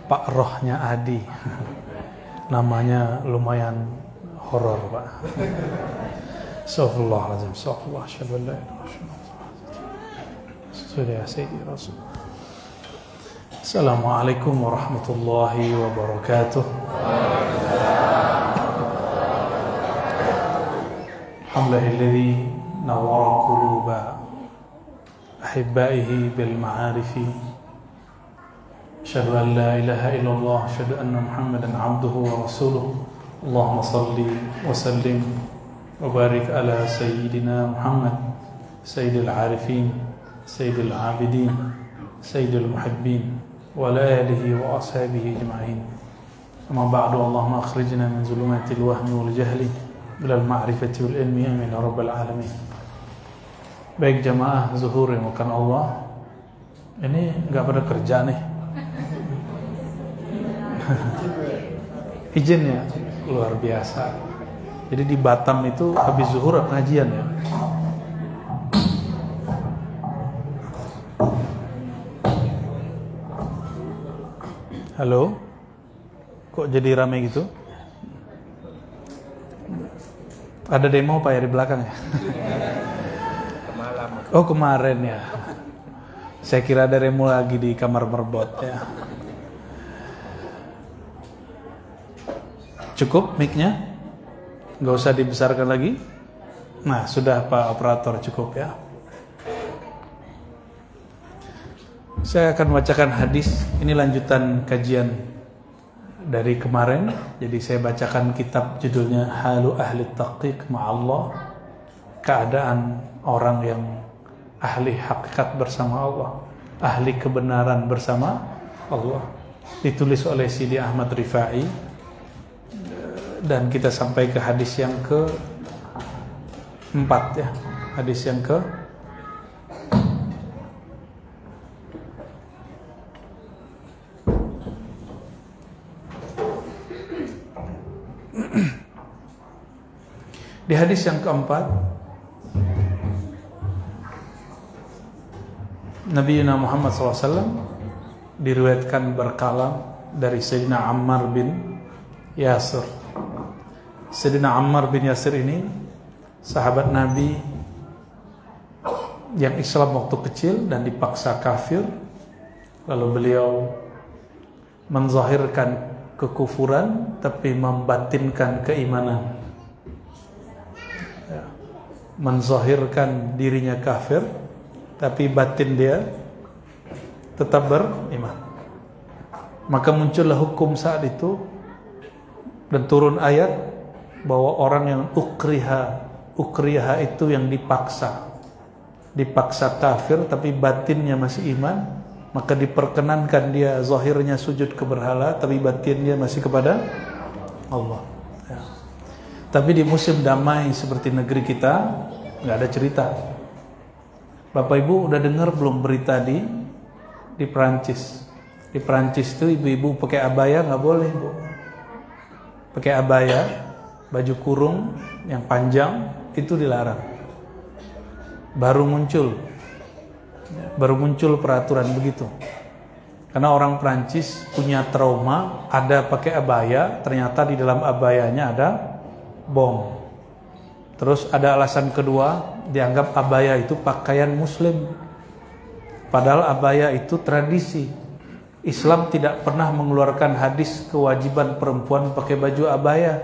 Pak Rohnya Adi. Namanya lumayan horor, Pak. Astagfirullahaladzim. Astagfirullahaladzim. Sudah Sayyidi Rasul. Assalamualaikum warahmatullahi wabarakatuh. Alhamdulillahilladzi nawwara quluba ahibbaihi bil ma'arifi. Asyhadu an la ilaha illallah, asyhadu anna Muhammadan abduhu wa rasuluh. Allahumma salli wa sallim wa barik ala sayyidina Muhammad, sayyidil arifin, sayyidil abidin, sayyidil muhibbin, wa ala alihi wa ashabihi ajma'in. Amma ba'du, Allahumma akhrijna min zulumatil wahmi wal jahli ilal ma'rifati wal ilmi, amin ya rabbal alamin. Baik jamaah zuhur yang bukan Allah, ini enggak pada kerja nih. Izin ya, luar biasa. Jadi di Batam itu habis zuhur pengajian ya. Halo, kok jadi ramai gitu? Ada demo Pak ya di belakang ya? Oh kemarin ya. Saya kira ada demo lagi di kamar merbot ya. Cukup mic-nya? Nggak usah dibesarkan lagi? Nah sudah Pak Operator, cukup ya. Saya akan membacakan hadis. Ini lanjutan kajian dari kemarin. Jadi saya bacakan kitab judulnya Halu Ahli Tahqiq Ma'allah, keadaan orang yang ahli hakikat bersama Allah, ahli kebenaran bersama Allah. Ditulis oleh Sidi Ahmad Rifai. Dan kita sampai ke hadis yang ke-4 ya. Hadis yang ke di hadis yang keempat, Nabi Muhammad SAW diriwayatkan berkalam dari Sayyidina Ammar bin Yasir. Sayyidina Ammar bin Yasir ini sahabat Nabi yang Islam waktu kecil dan dipaksa kafir. Lalu beliau menzahirkan kekufuran tapi membatinkan keimanan. Menzahirkan dirinya kafir tapi batin dia tetap beriman. Maka muncullah hukum saat itu dan turun ayat bahwa orang yang ukriha itu yang dipaksa kafir tapi batinnya masih iman, maka diperkenankan dia zahirnya sujud ke berhala tapi batinnya masih kepada Allah ya. Tapi di musim damai seperti negeri kita nggak ada cerita. Bapak Ibu udah dengar belum berita di Perancis? Di Perancis itu ibu-ibu pakai abaya nggak boleh, Bu. Pakai abaya, baju kurung yang panjang itu dilarang. Baru muncul peraturan begitu. Karena orang Perancis punya trauma, ada pakai abaya, ternyata di dalam abayanya ada bom. Terus ada alasan kedua, dianggap abaya itu pakaian muslim. Padahal abaya itu tradisi. Islam tidak pernah mengeluarkan hadis kewajiban perempuan pakai baju abaya.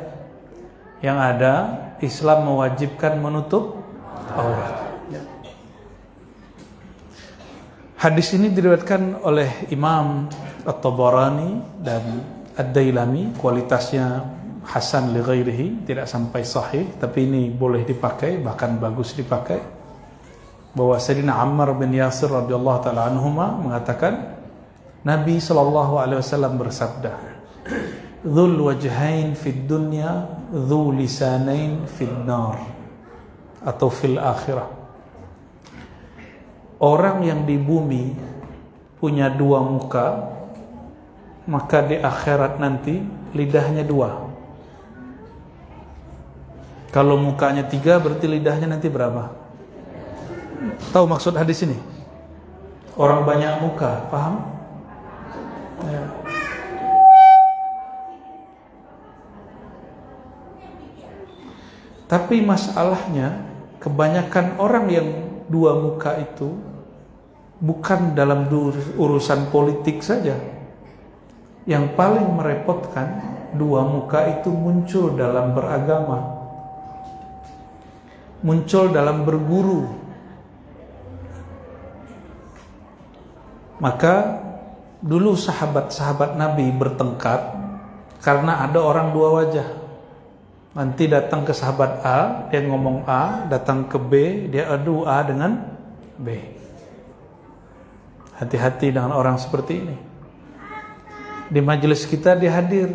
Yang ada, Islam mewajibkan menutup aurat. Hadis ini diriwayatkan oleh Imam At-Tabarani dan Ad-Dailami. Kualitasnya hasan li ghairihi, tidak sampai sahih, tapi ini boleh dipakai, bahkan bagus dipakai. Bahwa Sayyidina Ammar bin Yasir radhiyallahu taala anhuma mengatakan, Nabi SAW bersabda, Dzul wajhain fid dunya, dzu lisanain fid nar, atau fil akhirah. Orang yang di bumi punya dua muka, maka di akhirat nanti lidahnya dua. Kalau mukanya 3 berarti lidahnya nanti berapa? Tahu maksud hadis ini? Orang banyak muka, paham? Ya. Tapi masalahnya kebanyakan orang yang dua muka itu bukan dalam urusan politik saja. Yang paling merepotkan, dua muka itu muncul dalam beragama, muncul dalam berguru. Maka dulu sahabat-sahabat Nabi bertengkar karena ada orang dua wajah. Nanti datang ke sahabat A, dia ngomong A, datang ke B, dia adu A dengan B. Hati-hati dengan orang seperti ini. Di majelis kita dia hadir.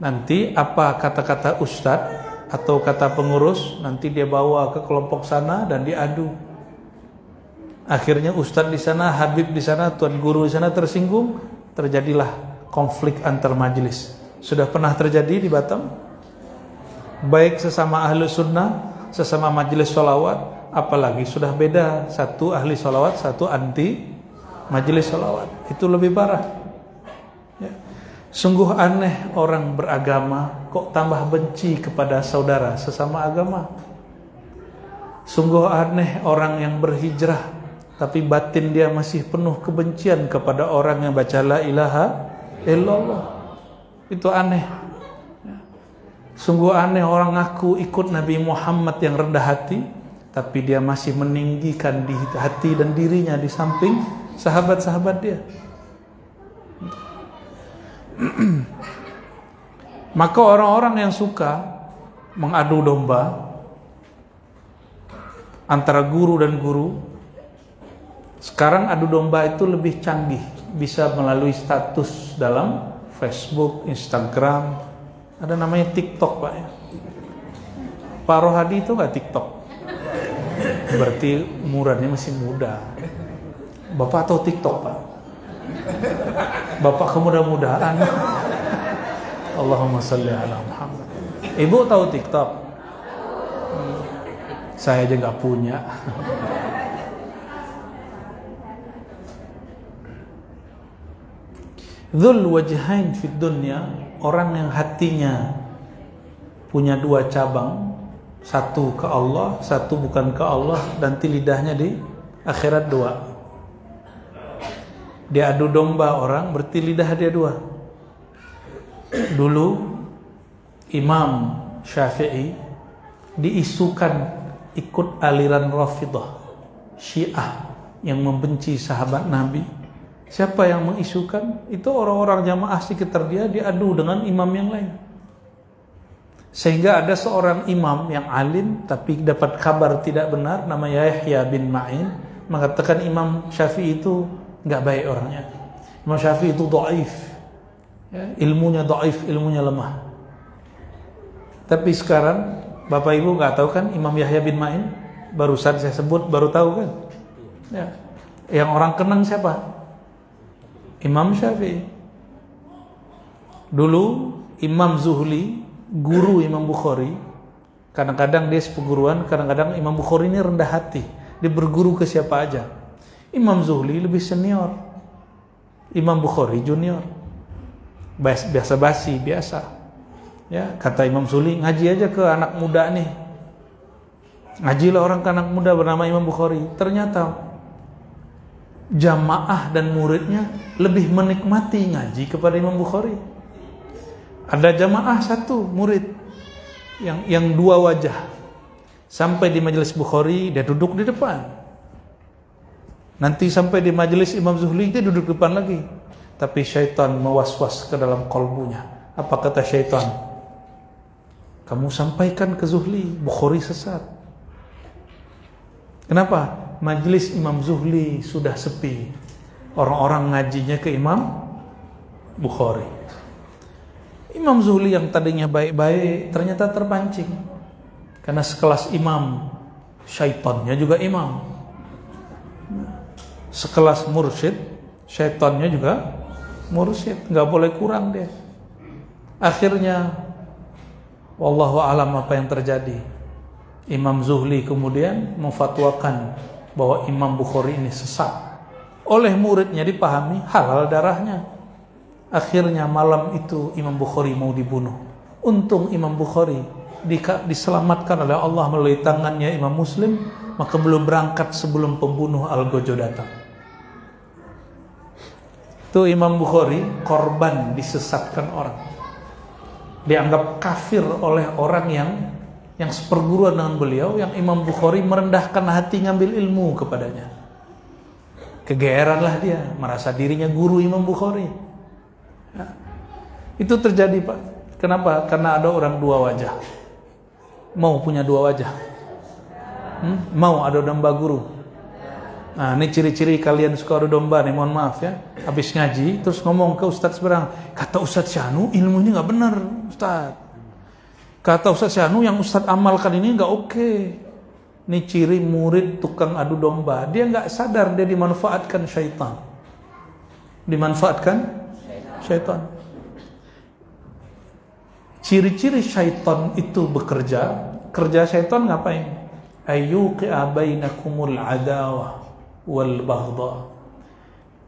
Nanti apa kata-kata ustadz atau kata pengurus, nanti dia bawa ke kelompok sana dan diadu. Akhirnya ustadz di sana, habib di sana, tuan guru di sana tersinggung, terjadilah konflik antar majelis. Sudah pernah terjadi di Batam, baik sesama ahli sunnah, sesama majelis sholawat, apalagi sudah beda, satu ahli sholawat, satu anti majelis sholawat. Itu lebih parah ya. Sungguh aneh orang beragama kok tambah benci kepada saudara sesama agama. Sungguh aneh orang yang berhijrah tapi batin dia masih penuh kebencian kepada orang yang baca la ilaha illallah. Itu aneh. Sungguh aneh orang ngaku ikut Nabi Muhammad yang rendah hati, tapi dia masih meninggikan di hati dan dirinya di samping sahabat-sahabat dia. Maka orang-orang yang suka mengadu domba antara guru dan guru, sekarang adu domba itu lebih canggih, bisa melalui status dalam Facebook, Instagram, ada namanya TikTok Pak ya. Pak Rohadi itu gak TikTok? Berarti umurnya masih muda. Bapak tahu TikTok Pak? Bapak kemudah-mudahan. Allahumma salli ala Muhammad. Ibu tahu TikTok? Saya aja gak punya. Dzul wajhain fid dunya, orang yang hatinya punya dua cabang, satu ke Allah, satu bukan ke Allah, nanti lidahnya di akhirat dua. Dia adu domba orang, berarti lidah dia dua. Dulu Imam Syafi'i diisukan ikut aliran Rafidhah, Syiah yang membenci sahabat Nabi. Siapa yang mengisukan? Itu orang-orang jamaah sekitar dia diadu dengan imam yang lain. Sehingga ada seorang imam yang alim tapi dapat kabar tidak benar, namanya Yahya bin Ma'in, mengatakan Imam Syafi'i itu enggak baik orangnya. Imam Syafi'i itu dhaif. Ya, ilmunya dhaif, ilmunya lemah. Tapi sekarang Bapak Ibu enggak tahu kan Imam Yahya bin Ma'in? Barusan saya sebut, baru tahu kan? Ya. Yang orang kenang siapa? Imam Syafi'i. Dulu Imam Zuhli, guru Imam Bukhari, kadang-kadang dia seperguruan, kadang-kadang Imam Bukhari ini rendah hati, dia berguru ke siapa aja. Imam Zuhli lebih senior, Imam Bukhari junior, biasa basi biasa. Ya, kata Imam Zuhli, ngaji aja ke anak muda nih. Ngajilah orang ke anak muda bernama Imam Bukhari. Ternyata jamaah dan muridnya lebih menikmati ngaji kepada Imam Bukhari. Ada jamaah satu murid yang dua wajah. Sampai di majelis Bukhari dia duduk di depan. Nanti sampai di majelis Imam Zuhli dia duduk di depan lagi. Tapi syaitan mewaswas ke dalam kalbunya. Apa kata syaitan? Kamu sampaikan ke Zuhli, Bukhari sesat. Kenapa? Majelis Imam Zuhli sudah sepi. Orang-orang ngajinya ke Imam Bukhari. Imam Zuhli yang tadinya baik-baik ternyata terpancing. Karena sekelas imam, syaitannya juga imam. Sekelas mursyid, syaitannya juga mursyid. Gak boleh kurang dia. Akhirnya wallahu alam apa yang terjadi. Imam Zuhli kemudian memfatwakan bahwa Imam Bukhari ini sesat. Oleh muridnya dipahami halal darahnya. Akhirnya malam itu Imam Bukhari mau dibunuh. Untung Imam Bukhari diselamatkan oleh Allah melalui tangannya Imam Muslim, maka belum berangkat sebelum pembunuh Al-Gojo datang. Itu Imam Bukhari korban disesatkan orang, dianggap kafir oleh orang yang seperguruan dengan beliau, yang Imam Bukhari merendahkan hati ngambil ilmu kepadanya. Kegeeranlah dia, merasa dirinya guru Imam Bukhari. Ya. Itu terjadi, Pak. Kenapa? Karena ada orang dua wajah. Mau punya dua wajah? Mau ada domba guru? Nah, ini ciri-ciri kalian suka adu domba nih, mohon maaf ya. Habis ngaji, terus ngomong ke Ustadz seberang, kata Ustadz Syahnu ilmunya gak benar, Ustadz. Kata Ustadz Syahnu yang Ustadz amalkan ini gak oke. Ini ciri murid tukang adu domba. Dia gak sadar dia dimanfaatkan syaitan. Dimanfaatkan syaitan. Ciri-ciri syaitan itu bekerja. Kerja syaitan ngapain? Ayyuqi'a bainakumul adawah wal baghdha,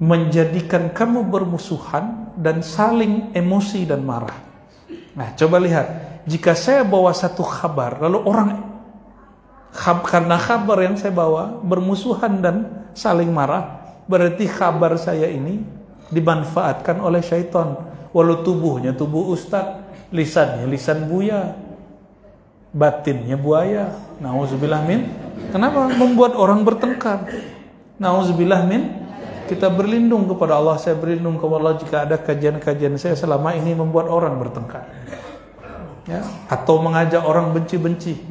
menjadikan kamu bermusuhan dan saling emosi dan marah. Nah, coba lihat, jika saya bawa satu kabar lalu orang karena kabar yang saya bawa bermusuhan dan saling marah, berarti kabar saya ini dimanfaatkan oleh syaitan. Walau tubuhnya tubuh ustaz, lisannya lisan buaya, batinnya buaya. Nauzubillah min. Kenapa membuat orang bertengkar? Nauzubillah min. Kita berlindung kepada Allah. Saya berlindung kepada Allah jika ada kajian-kajian saya selama ini membuat orang bertengkar, ya, atau mengajak orang benci-benci.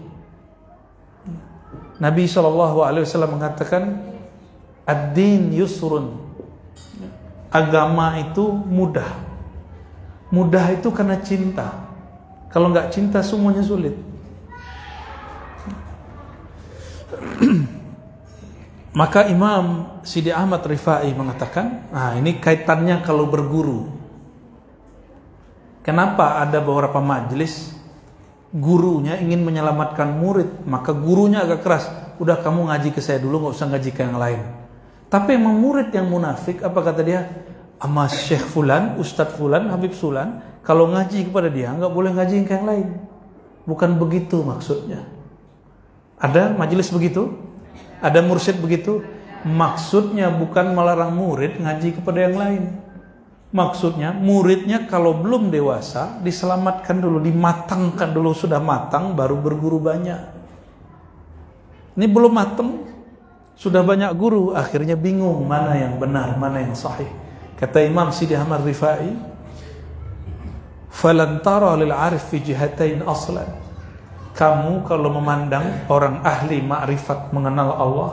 Nabi SAW mengatakan, ad-din yusrun. Agama itu mudah. Mudah itu karena cinta. Kalau nggak cinta semuanya sulit. Maka Imam Sidi Ahmad Rifai mengatakan, nah ini kaitannya kalau berguru. Kenapa ada beberapa majelis gurunya ingin menyelamatkan murid, maka gurunya agak keras, udah kamu ngaji ke saya dulu, nggak usah ngaji ke yang lain. Tapi emang murid yang munafik, apa kata dia? Sama Syekh Fulan, Ustadz Fulan, Habib Fulan, kalau ngaji kepada dia nggak boleh ngaji ke yang lain. Bukan begitu maksudnya. Ada majelis begitu? Ada mursyid begitu? Maksudnya bukan melarang murid ngaji kepada yang lain. Maksudnya muridnya kalau belum dewasa diselamatkan dulu, dimatangkan dulu, sudah matang baru berguru banyak. Ini belum matang, sudah banyak guru, akhirnya bingung mana yang benar, mana yang sahih. Kata Imam Sidi Ahmad Rifai, "Falan tara lil 'arif fi jihatain aslan." Kamu kalau memandang orang ahli ma'rifat mengenal Allah,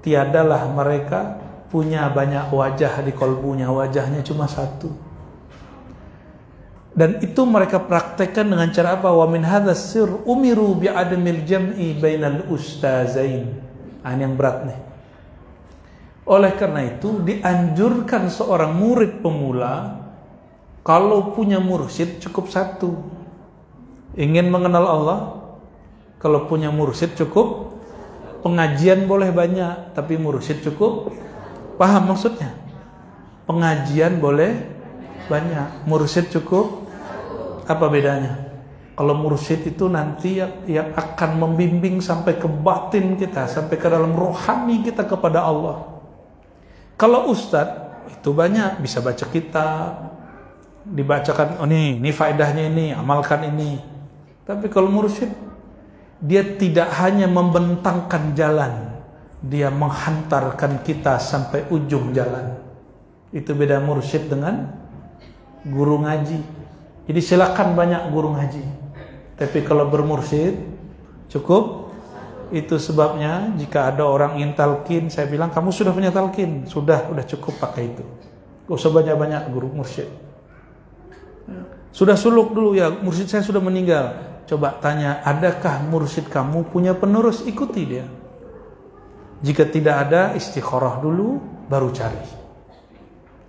tiadalah mereka punya banyak wajah di kolbunya, wajahnya cuma satu. Dan itu mereka praktekkan dengan cara apa? Wa min hadzal sir umiru bi adamil jam'i bainal ustazain. Ini yang berat nih. Oleh karena itu dianjurkan seorang murid pemula kalau punya mursyid cukup satu. Ingin mengenal Allah, kalau punya mursyid cukup. Pengajian boleh banyak, tapi mursyid cukup. Paham maksudnya? Pengajian boleh banyak, mursyid cukup. Apa bedanya? Kalau mursyid itu nanti yang akan membimbing sampai ke batin kita, sampai ke dalam rohani kita kepada Allah. Kalau ustadz itu banyak, bisa baca kitab, dibacakan, oh ini faedahnya ini, amalkan ini. Tapi kalau mursyid, dia tidak hanya membentangkan jalan, dia menghantarkan kita sampai ujung jalan. Itu beda mursyid dengan guru ngaji. Jadi silakan banyak guru ngaji, tapi kalau bermursyid cukup. Itu sebabnya jika ada orang ingin talqin, saya bilang kamu sudah punya talqin, sudah cukup pakai itu. Gak usah banyak-banyak guru mursyid. Sudah suluk dulu ya, mursyid saya sudah meninggal. Coba tanya, adakah mursyid kamu punya penerus? Ikuti dia. Jika tidak ada, istikharah dulu, baru cari.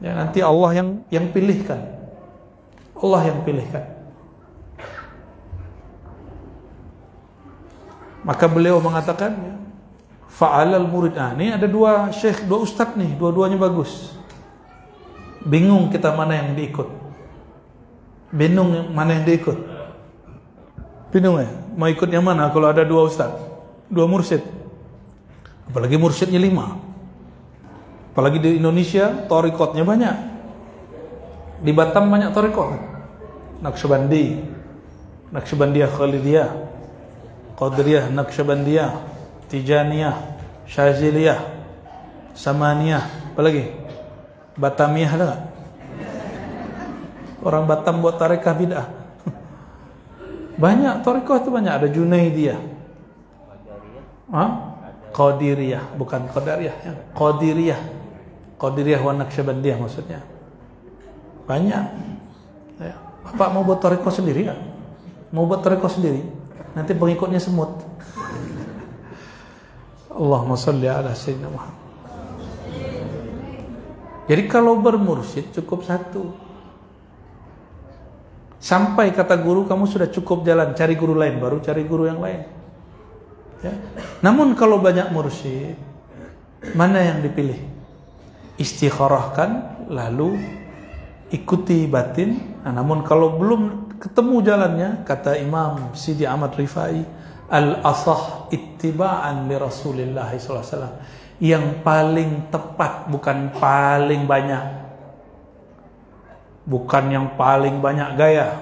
Ya, nanti Allah yang pilihkan. Allah yang pilihkan. Maka beliau mengatakan, fa'alal murid. Ini ada dua syekh, dua ustadz nih, dua-duanya bagus. Bingung kita mana yang diikut. Bingung mana yang diikut. Bingung ya? Mau ikut yang mana kalau ada 2 ustaz, 2 mursyid? Apalagi mursyidnya 5. Apalagi di Indonesia thariqatnya banyak. Di Batam banyak thariqat. Naqsyabandi, Naqsyabandiyah Khalidiyah, Qadiriyah Naqsyabandiyah, Tijaniyah, Syaziliyah, Samaniyah, apalagi Batamiyah ada enggak? Orang Batam buat tarekah bid'ah. Banyak tarekah itu banyak, ada Junaidiyah. Qadiriyah, bukan Qadariyah, ya. Qadiriyah. Qadiriyah wa Naqsyabandiyah maksudnya. Banyak. Ya. Bapak mau buat tarekah sendiri enggak? Mau buat tarekah sendiri? Nanti pengikutnya semut. Allahumma shalli ala sayyidina Muhammad. Jadi kalau bermursyid cukup 1. Sampai kata guru kamu sudah cukup jalan, cari guru lain, baru cari guru yang lain. Ya. Namun kalau banyak mursyid, mana yang dipilih? Istikharahkan, lalu ikuti batin. Nah, namun kalau belum ketemu jalannya, kata Imam Sidi Ahmad Rifai, al-asah ittiba'an li Rasulillah SAW, yang paling tepat, bukan paling banyak, bukan yang paling banyak gaya,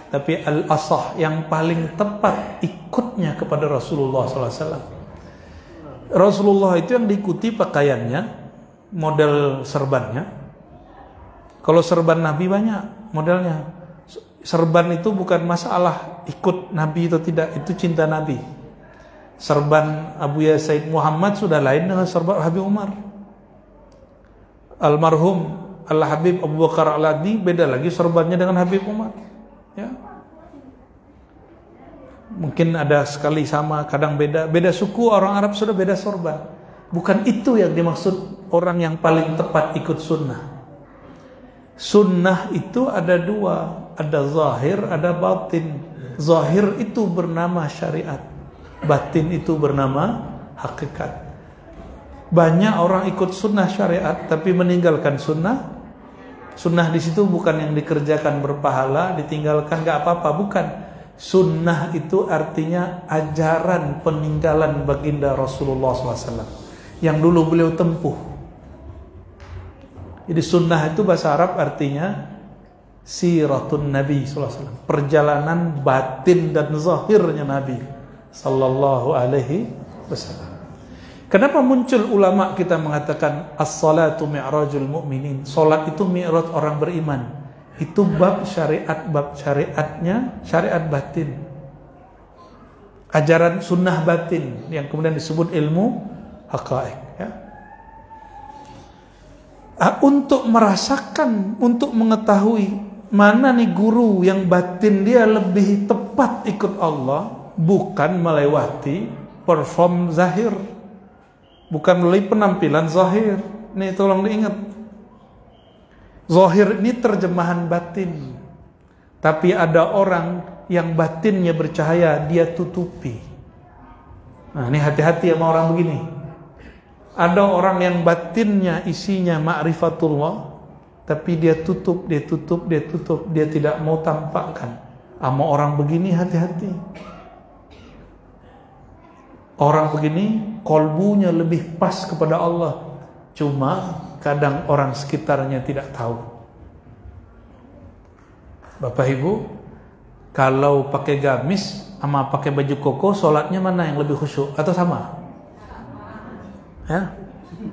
tapi al-asah, yang paling tepat ikutnya kepada Rasulullah SAW. Rasulullah itu yang diikuti pakaiannya, model serbannya. Kalau serban Nabi banyak modelnya. Serban itu bukan masalah ikut Nabi atau tidak, itu cinta Nabi. Serban Abu Ya Said Muhammad sudah lain dengan serban Habib Umar. Almarhum Al-Habib Abu Bakar Al-Adi beda lagi serbannya dengan Habib Umar. Ya. Mungkin ada sekali sama, kadang beda. Beda suku, orang Arab sudah beda sorban. Bukan itu yang dimaksud orang yang paling tepat ikut sunnah. Sunnah itu ada 2, ada zahir, ada batin. Zahir itu bernama syariat, batin itu bernama hakikat. Banyak orang ikut sunnah syariat tapi meninggalkan sunnah. Sunnah di situ bukan yang dikerjakan berpahala, ditinggalkan gak apa-apa, bukan. Sunnah itu artinya ajaran peninggalan baginda Rasulullah SAW yang dulu beliau tempuh. Jadi sunnah itu bahasa Arab artinya siratun Nabi SAW, perjalanan batin dan zahirnya Nabi Sallallahu Alaihi Wasallam. Kenapa muncul ulama kita mengatakan as-salatu mi'rajul mu'minin? Salat itu mi'raj orang beriman. Itu bab syariatnya syariat batin. Ajaran sunnah batin yang kemudian disebut ilmu haqaiq, ya. Untuk merasakan, untuk mengetahui mana nih guru yang batin dia lebih tepat ikut Allah, bukan melewati perform zahir, bukan melalui penampilan zahir. Nih tolong diingat, zahir ini terjemahan batin. Tapi ada orang yang batinnya bercahaya, dia tutupi. Nah ini hati-hati sama orang begini. Ada orang yang batinnya isinya ma'rifatullah, tapi dia tutup, dia tidak mau tampakkan. Sama orang begini hati-hati. Orang begini kolbunya lebih pas kepada Allah, cuma kadang orang sekitarnya tidak tahu. Bapak Ibu, kalau pakai gamis sama pakai baju koko, sholatnya mana yang lebih khusyuk atau sama? Ya,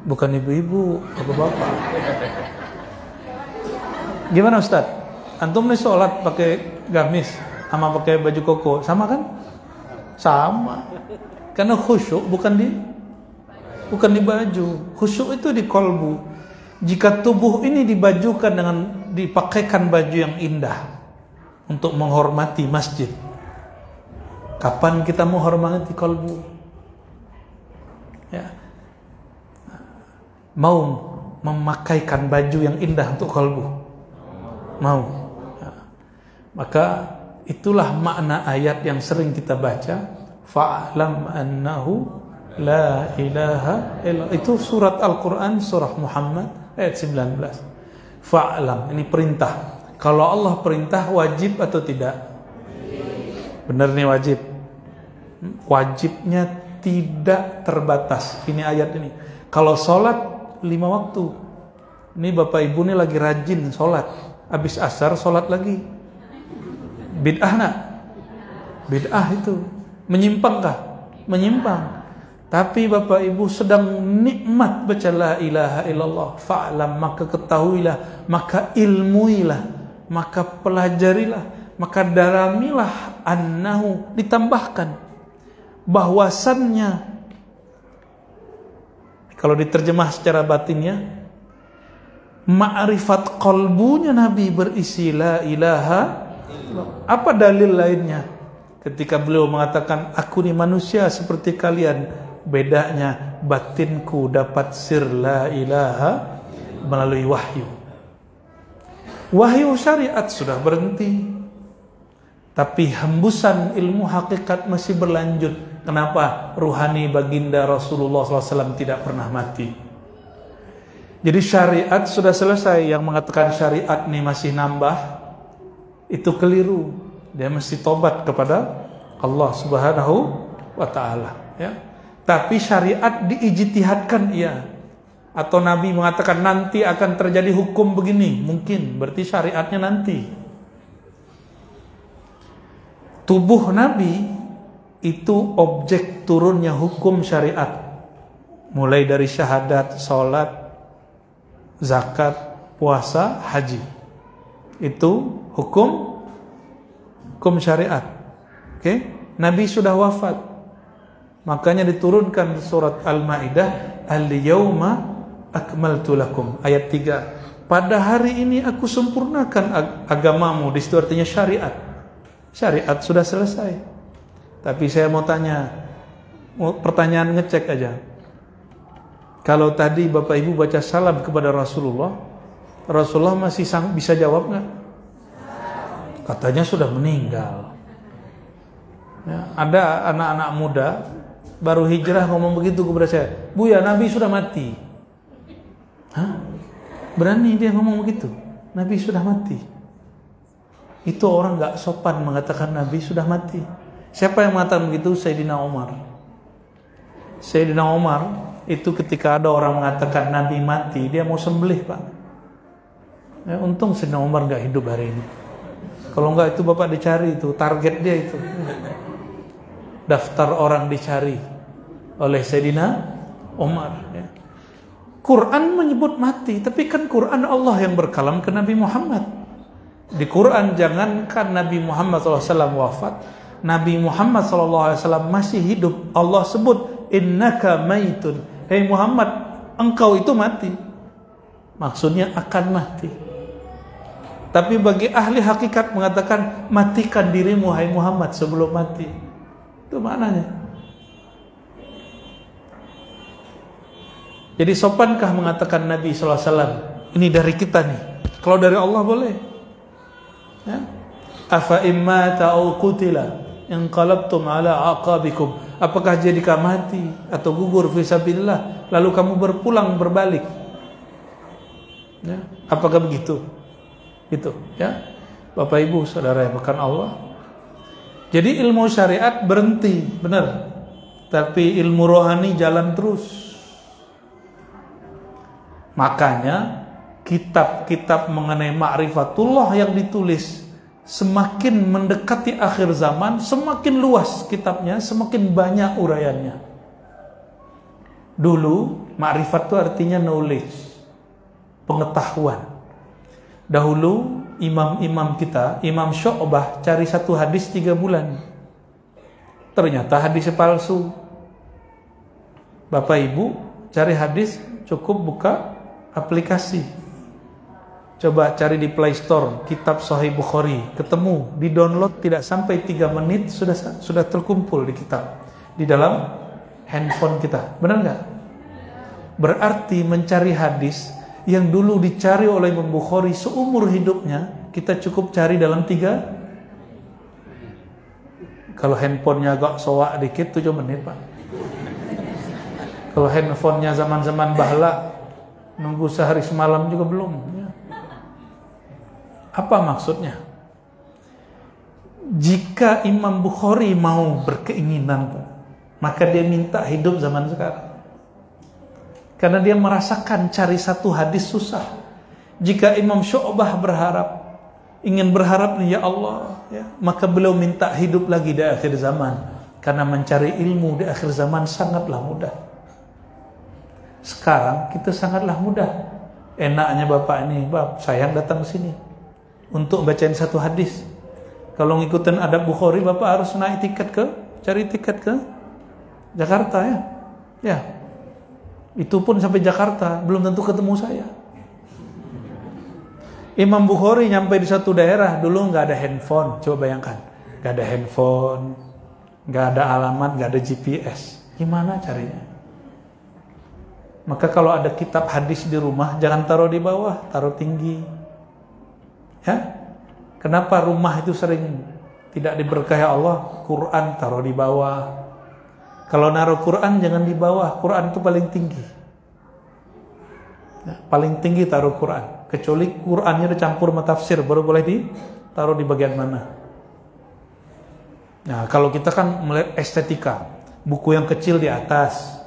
bukan ibu-ibu, bapak-bapak. Gimana Ustaz? Antum nih sholat pakai gamis sama pakai baju koko, sama kan? Sama. Karena khusyuk bukan di baju. Khusyuk itu di kolbu. Jika tubuh ini dibajukan dengan dipakaikan baju yang indah untuk menghormati masjid, kapan kita menghormati kolbu? Ya. Mau memakaikan baju yang indah untuk kolbu? Mau. Ya. Maka itulah makna ayat yang sering kita baca, fa'lam annahu la ilaha illallah. Itu surat Al-Quran, surah Muhammad ayat 19. Fa'lam, ini perintah. Kalau Allah perintah wajib atau tidak? Benar nih wajib. Wajibnya tidak terbatas. Ini ayat ini. Kalau sholat 5 waktu. Ini bapak ibu nih lagi rajin sholat. Habis asar sholat lagi. Bid'ah nak? Bid'ah itu. Menyimpangkah? Menyimpang. Tapi bapak ibu sedang nikmat baca la ilaha illallah. Fa'lam, maka ketahuilah, maka ilmuilah, maka pelajarilah, maka dalamilah, annahu, ditambahkan bahwasannya, kalau diterjemah secara batinnya, ma'rifat qalbunya Nabi berisi la ilaha. Apa dalil lainnya? Ketika beliau mengatakan, aku ni manusia seperti kalian, bedanya batinku dapat sir la ilaha melalui wahyu. Wahyu syariat sudah berhenti, tapi hembusan ilmu hakikat masih berlanjut. Kenapa? Ruhani baginda Rasulullah SAW tidak pernah mati. Jadi syariat sudah selesai. Yang mengatakan syariat ini masih nambah, itu keliru. Dia mesti tobat kepada Allah Subhanahu wa ta'ala, ya. Tapi syariat diijtihadkan, iya. Atau Nabi mengatakan nanti akan terjadi hukum begini, mungkin berarti syariatnya nanti. Tubuh Nabi itu objek turunnya hukum syariat, mulai dari syahadat, sholat, zakat, puasa, haji. Itu hukum syariat. Oke? Nabi sudah wafat, makanya diturunkan surat Al-Maidah, Al-Yawma akmaltu lakum, ayat 3. Pada hari ini aku sempurnakan agamamu. Di situ artinya syariat. Syariat sudah selesai. Tapi saya mau tanya, pertanyaan ngecek aja. Kalau tadi Bapak Ibu baca salam kepada Rasulullah, Rasulullah masih bisa jawab nggak? Katanya sudah meninggal. Ya, ada anak-anak muda baru hijrah ngomong begitu kepada saya, "Buya, Nabi sudah mati." Hah? Berani dia ngomong begitu? Nabi sudah mati. Itu orang nggak sopan mengatakan Nabi sudah mati. Siapa yang mengatakan begitu? Sayyidina Umar. Sayyidina Umar itu ketika ada orang mengatakan Nabi mati, dia mau sembelih, Pak. Ya, untung Sayyidina Umar nggak hidup hari ini. Kalau nggak itu Bapak dicari, itu target dia itu. Daftar orang dicari oleh Sayyidina Umar, ya. Quran menyebut mati, tapi kan Quran Allah yang berkalam ke Nabi Muhammad. Di Quran jangankan Nabi Muhammad SAW wafat, Nabi Muhammad SAW masih hidup. Allah sebut innaka maitun, hei Muhammad, engkau itu mati. Maksudnya akan mati. Tapi bagi ahli hakikat mengatakan matikan dirimu hai Muhammad sebelum mati. Itu maknanya. Jadi sopankah mengatakan Nabi SAW? Ini dari kita nih. Kalau dari Allah boleh. Ya. Afa imma ta'u qutila inqalabtum ala aqabikum. Apakah jika mati atau gugur fisabilillah lalu kamu berpulang berbalik? Ya. Apakah begitu? Gitu, ya. Bapak Ibu, saudara yang bukan Allah. Jadi ilmu syariat berhenti, benar. Tapi ilmu rohani jalan terus. Makanya kitab-kitab mengenai ma'rifatullah yang ditulis semakin mendekati akhir zaman, semakin luas kitabnya, semakin banyak uraiannya. Dulu ma'rifat itu artinya knowledge, pengetahuan. Dahulu imam-imam kita, Imam Syu'bah cari satu hadis 3 bulan. Ternyata hadis palsu. Bapak Ibu cari hadis cukup buka aplikasi. Coba cari di Play Store kitab Sahih Bukhari, ketemu, di download tidak sampai 3 menit sudah terkumpul di kitab di dalam handphone kita. Benar nggak? Berarti mencari hadis yang dulu dicari oleh Imam Bukhari seumur hidupnya, kita cukup cari dalam 3. Kalau handphonenya agak soak dikit 7 menit, Pak. Kalau handphonenya zaman-zaman bahla, nunggu sehari semalam juga belum. Apa maksudnya? Jika Imam Bukhari mau berkeinginan, Pak, maka dia minta hidup zaman sekarang. Karena dia merasakan cari satu hadis susah. Jika Imam Syu'bah ingin berharap nih ya Allah, ya, maka beliau minta hidup lagi di akhir zaman. Karena mencari ilmu di akhir zaman sangatlah mudah. Sekarang kita sangatlah mudah. Enaknya Bapak ini, sayang datang ke sini untuk bacain satu hadis. Kalau ngikutin adab Bukhari, Bapak harus naik cari tiket ke Jakarta ya. Ya. Itu pun sampai Jakarta belum tentu ketemu saya. Imam Bukhari nyampe di satu daerah, dulu nggak ada handphone, coba bayangkan, nggak ada handphone, nggak ada alamat, nggak ada GPS, gimana carinya? Maka kalau ada kitab hadis di rumah, jangan taruh di bawah, taruh tinggi. Ya, kenapa rumah itu sering tidak diberkahi Allah? Quran taruh di bawah. Kalau naruh Quran jangan di bawah, Quran itu paling tinggi. Ya, paling tinggi taruh Quran. Kecuali Qurannya dicampur sama tafsir, baru boleh ditaruh di bagian mana. Nah, kalau kita kan melihat estetika, buku yang kecil di atas,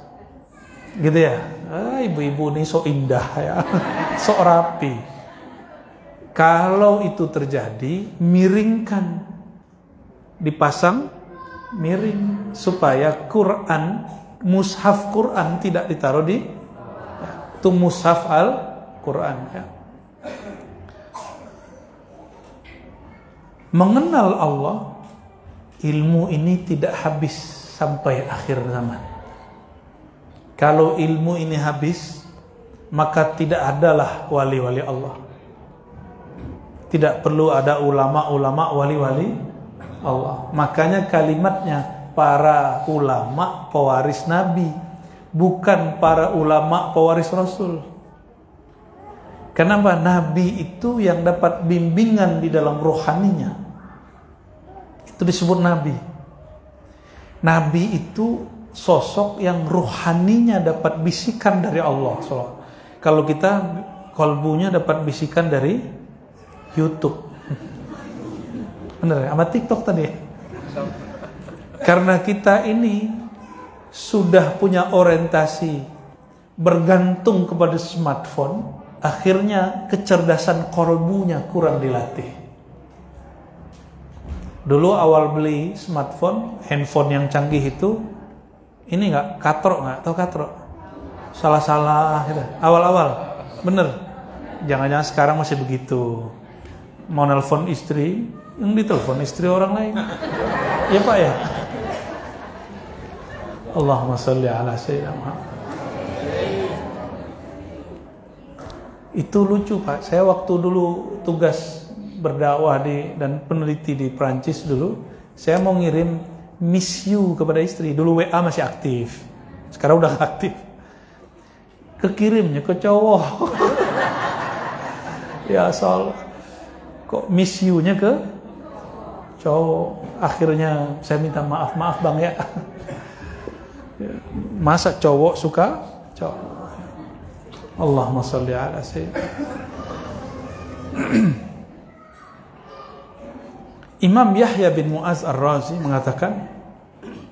gitu ya. Ibu-ibu ini so indah ya, so rapi. Kalau itu terjadi, miringkan, dipasang miring supaya Quran, mushaf Quran tidak ditaruh di itu mushaf Al-Quran ya. Mengenal Allah, ilmu ini tidak habis sampai akhir zaman. Kalau ilmu ini habis, maka tidak adalah wali-wali Allah. Tidak perlu ada ulama-ulama wali-wali Allah. Makanya kalimatnya para ulama pewaris Nabi, bukan para ulama pewaris Rasul. Kenapa? Nabi itu yang dapat bimbingan di dalam rohaninya. Itu disebut Nabi. Nabi itu sosok yang rohaninya dapat bisikan dari Allah. Kalau kita kolbunya dapat bisikan dari YouTube. Bener ya? Sama TikTok tadi. Karena kita ini sudah punya orientasi bergantung kepada smartphone, akhirnya kecerdasan kolbunya kurang dilatih. Dulu awal beli smartphone, handphone yang canggih itu, ini nggak katrok, nggak tahu katrok, salah gitu. Awal-awal, bener. Jangan-jangan sekarang masih begitu. Mau nelpon istri, yang ditelepon istri orang lain. Ya Pak ya. Allahumma sholli ala sayyidina Muhammad. Itu lucu Pak. Saya waktu dulu tugas berdakwah dan peneliti di Prancis dulu, saya mau ngirim miss you kepada istri. Dulu WA masih aktif, sekarang udah gak aktif. Kekirimnya ke cowok. Ya soal kok miss you-nya ke cowok. Akhirnya saya minta maaf bang ya. Masa cowok suka cowok? Allahumma sholli ala sayyidina. Imam Yahya bin Mu'az Ar-Razi mengatakan,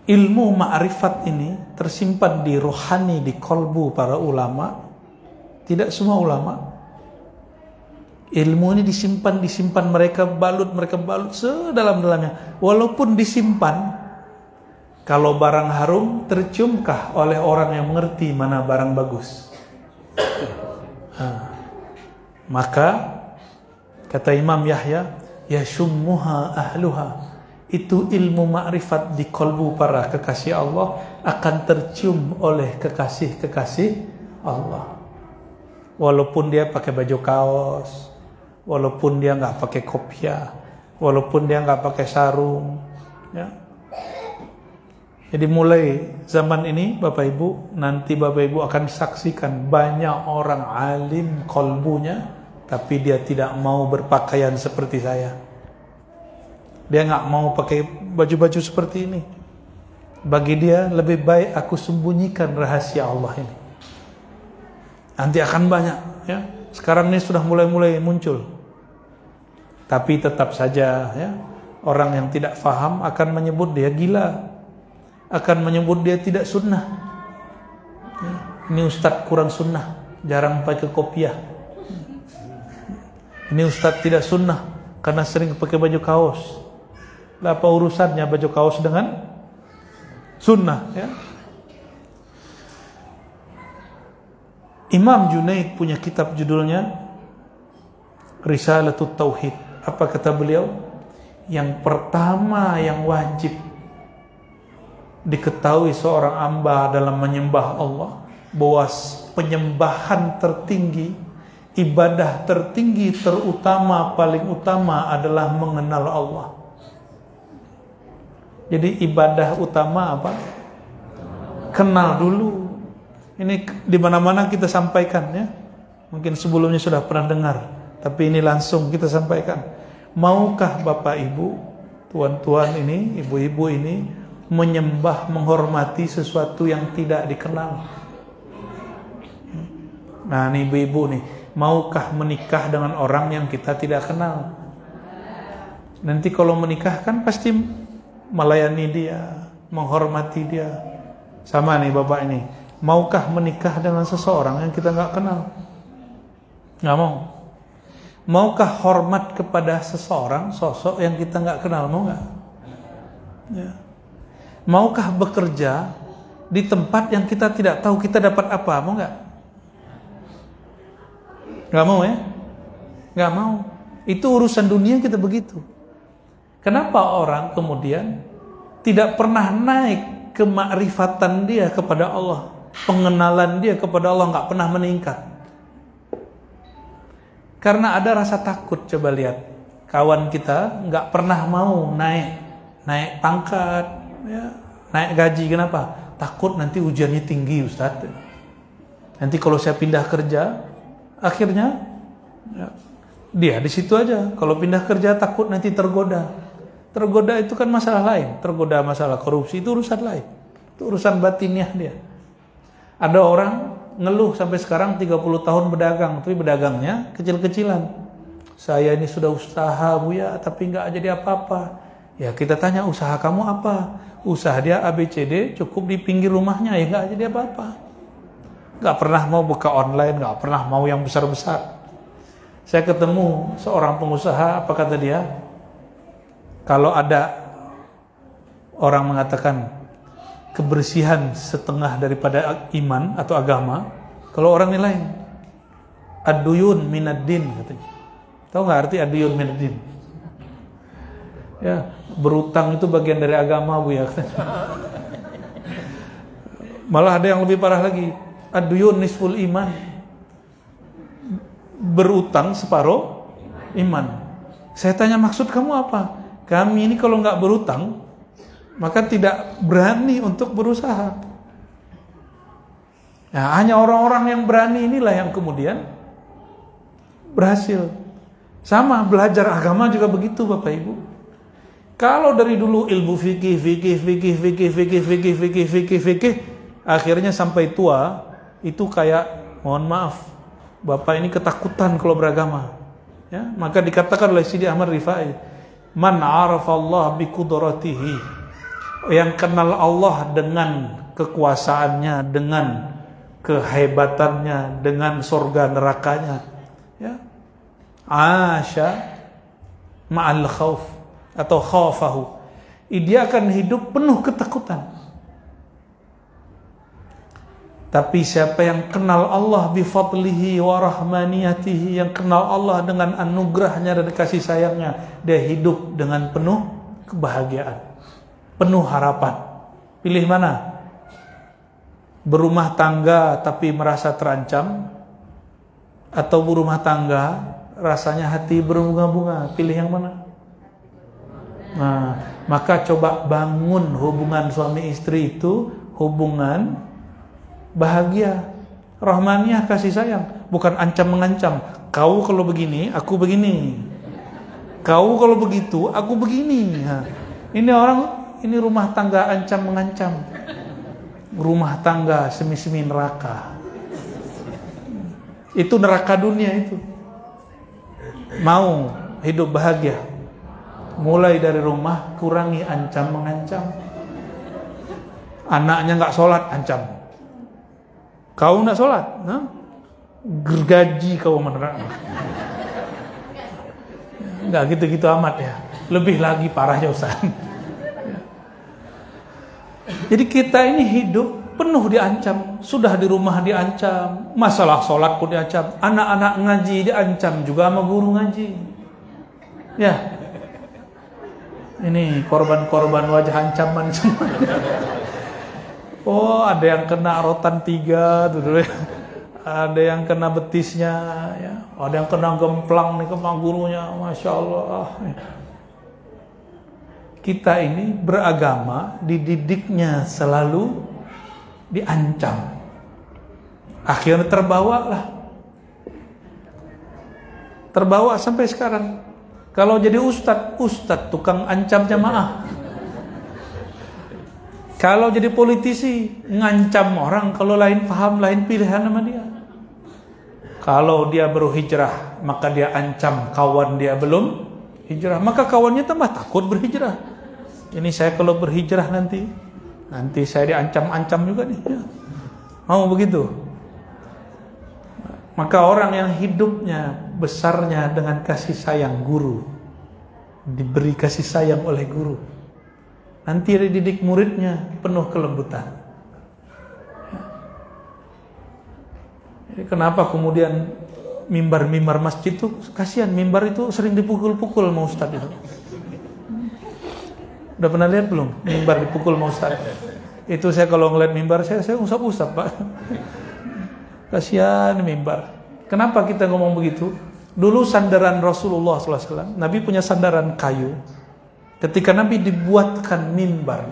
ilmu ma'rifat ini tersimpan di rohani, di kolbu para ulama. Tidak semua ulama. Ilmu ini disimpan mereka balut sedalam-dalamnya. Walaupun disimpan, kalau barang harum terciumkah oleh orang yang mengerti mana barang bagus? Maka kata Imam Yahya, yashummuha ahluha, itu ilmu ma'rifat di kolbu para kekasih Allah akan tercium oleh kekasih-kekasih Allah. Walaupun dia pakai baju kaos, walaupun dia nggak pakai kopiah, walaupun dia nggak pakai sarung, ya. Jadi mulai zaman ini Bapak Ibu, nanti Bapak Ibu akan saksikan banyak orang alim kolbunya, tapi dia tidak mau berpakaian seperti saya. Dia nggak mau pakai baju-baju seperti ini. Bagi dia lebih baik aku sembunyikan rahasia Allah ini. Nanti akan banyak, ya. Sekarang ini sudah mulai muncul. Tapi tetap saja, ya, Orang yang tidak faham akan menyebut dia gila, akan menyebut dia tidak sunnah. Ini ustadz kurang sunnah, jarang pakai kopiah. Ini ustadz tidak sunnah karena sering pakai baju kaos. Apa urusannya baju kaos dengan sunnah, ya? Imam Junaid punya kitab judulnya Risalatut Tauhid. Apa kata beliau? Yang pertama yang wajib diketahui seorang hamba dalam menyembah Allah, bahwa penyembahan tertinggi, ibadah tertinggi, terutama, paling utama adalah mengenal Allah. Jadi ibadah utama apa? Kenal dulu. Ini di mana-mana kita sampaikan, ya. Mungkin sebelumnya sudah pernah dengar, tapi ini langsung kita sampaikan. Maukah Bapak Ibu, tuan-tuan ini, ibu-ibu ini menyembah, menghormati sesuatu yang tidak dikenal? Nah, ini ibu-ibu nih, maukah menikah dengan orang yang kita tidak kenal? Nanti kalau menikah kan pasti melayani dia, menghormati dia. Sama nih Bapak ini, maukah menikah dengan seseorang yang kita nggak kenal? Nggak mau. Maukah hormat kepada seseorang, sosok yang kita nggak kenal? Mau nggak? Ya. Maukah bekerja di tempat yang kita tidak tahu kita dapat apa? Mau nggak? Nggak mau, ya? Nggak mau. Itu urusan dunia kita begitu. Kenapa orang kemudian tidak pernah naik kemakrifatan dia kepada Allah, pengenalan dia kepada Allah nggak pernah meningkat? Karena ada rasa takut. Coba lihat, kawan kita nggak pernah mau naik pangkat, ya, naik gaji. Kenapa? Takut nanti ujiannya tinggi, Ustaz. Nanti kalau saya pindah kerja, akhirnya ya, dia di situ aja. Kalau pindah kerja takut nanti tergoda. Tergoda itu kan masalah lain. Tergoda masalah korupsi itu urusan lain. Itu urusan batiniah dia. Ada orang ngeluh sampai sekarang 30 tahun berdagang, tapi berdagangnya kecil-kecilan. Saya ini sudah usaha Buya, tapi nggak jadi apa-apa. Ya kita tanya, usaha kamu apa? Usaha dia ABCD, cukup di pinggir rumahnya, ya nggak jadi apa-apa. Nggak pernah mau buka online, nggak pernah mau yang besar-besar. Saya ketemu seorang pengusaha, apa kata dia? Kalau ada orang mengatakan kebersihan setengah daripada iman atau agama, kalau orang ini lain. Ad-duyun minaddin katanya. Tahu nggak arti ad-duyun minaddin? Ya, berutang itu bagian dari agama, Bu, ya. Malah ada yang lebih parah lagi. Ad-duyun nisful iman. Berutang separuh iman. Saya tanya, maksud kamu apa? Kami ini kalau nggak berutang, maka tidak berani untuk berusaha. Nah, hanya orang-orang yang berani inilah yang kemudian berhasil. Sama, belajar agama juga begitu, Bapak Ibu. Kalau dari dulu ilmu fikih, akhirnya sampai tua itu kayak, mohon maaf, Bapak ini ketakutan kalau beragama. Ya, maka dikatakan oleh Sidi Ahmad Rifai, man arafallah biqudratihi, yang kenal Allah dengan kekuasaannya, dengan kehebatannya, dengan surga nerakanya, ya, asya ma'al khauf atau khaufahu, dia akan hidup penuh ketakutan. Tapi siapa yang kenal Allah bifadlihi wa rahmaniyatihi, yang kenal Allah dengan anugerahnya dan kasih sayangnya, dia hidup dengan penuh kebahagiaan, penuh harapan. Pilih mana? Berumah tangga tapi merasa terancam, atau berumah tangga rasanya hati berbunga-bunga? Pilih yang mana? Nah, maka coba bangun hubungan suami istri itu hubungan bahagia, rahmaniyah, kasih sayang, bukan ancam-mengancam. Kau kalau begini, aku begini. Kau kalau begitu, aku begini. Nah, ini orang, ini rumah tangga ancam-mengancam. Rumah tangga semi-semi neraka. Itu neraka dunia itu. Mau hidup bahagia, Mulai dari rumah, kurangi ancam mengancam. Anaknya nggak sholat, ancam. Kau nggak sholat, nah? Gergaji kau menerang. Nggak gitu-gitu amat ya. Lebih lagi parahnya Ustaz. Jadi kita ini hidup penuh diancam. Sudah di rumah diancam, masalah sholat pun diancam, anak-anak ngaji diancam juga sama guru ngaji. Ya, ini korban-korban wajah ancaman semua. Oh, ada yang kena rotan 3 tuh dulu ya. Ada yang kena betisnya ya. Ada yang kena gemplang nih sama gurunya. Masya Allah. Kita ini beragama, dididiknya selalu diancam. Akhirnya terbawa sampai sekarang. Kalau jadi ustadz tukang ancam jamaah. Kalau jadi politisi ngancam orang kalau lain paham, lain pilihan sama dia. Kalau dia baru hijrah, maka dia ancam kawan dia belum hijrah, maka kawannya tambah takut berhijrah. Ini saya kalau berhijrah nanti saya diancam-ancam juga nih. Ya. Mau begitu? Maka orang yang hidupnya besarnya dengan kasih sayang guru, diberi kasih sayang oleh guru, nanti dididik muridnya penuh kelembutan. Jadi kenapa kemudian mimbar-mimbar masjid itu kasihan, mimbar itu sering dipukul-pukul sama ustadz itu. Udah pernah lihat belum mimbar dipukul sama ustadz? Itu saya kalau ngeliat mimbar saya usap-usap Pak. Kasihan mimbar. Kenapa kita ngomong begitu? Dulu sandaran Rasulullah SAW, Nabi punya sandaran kayu. Ketika Nabi dibuatkan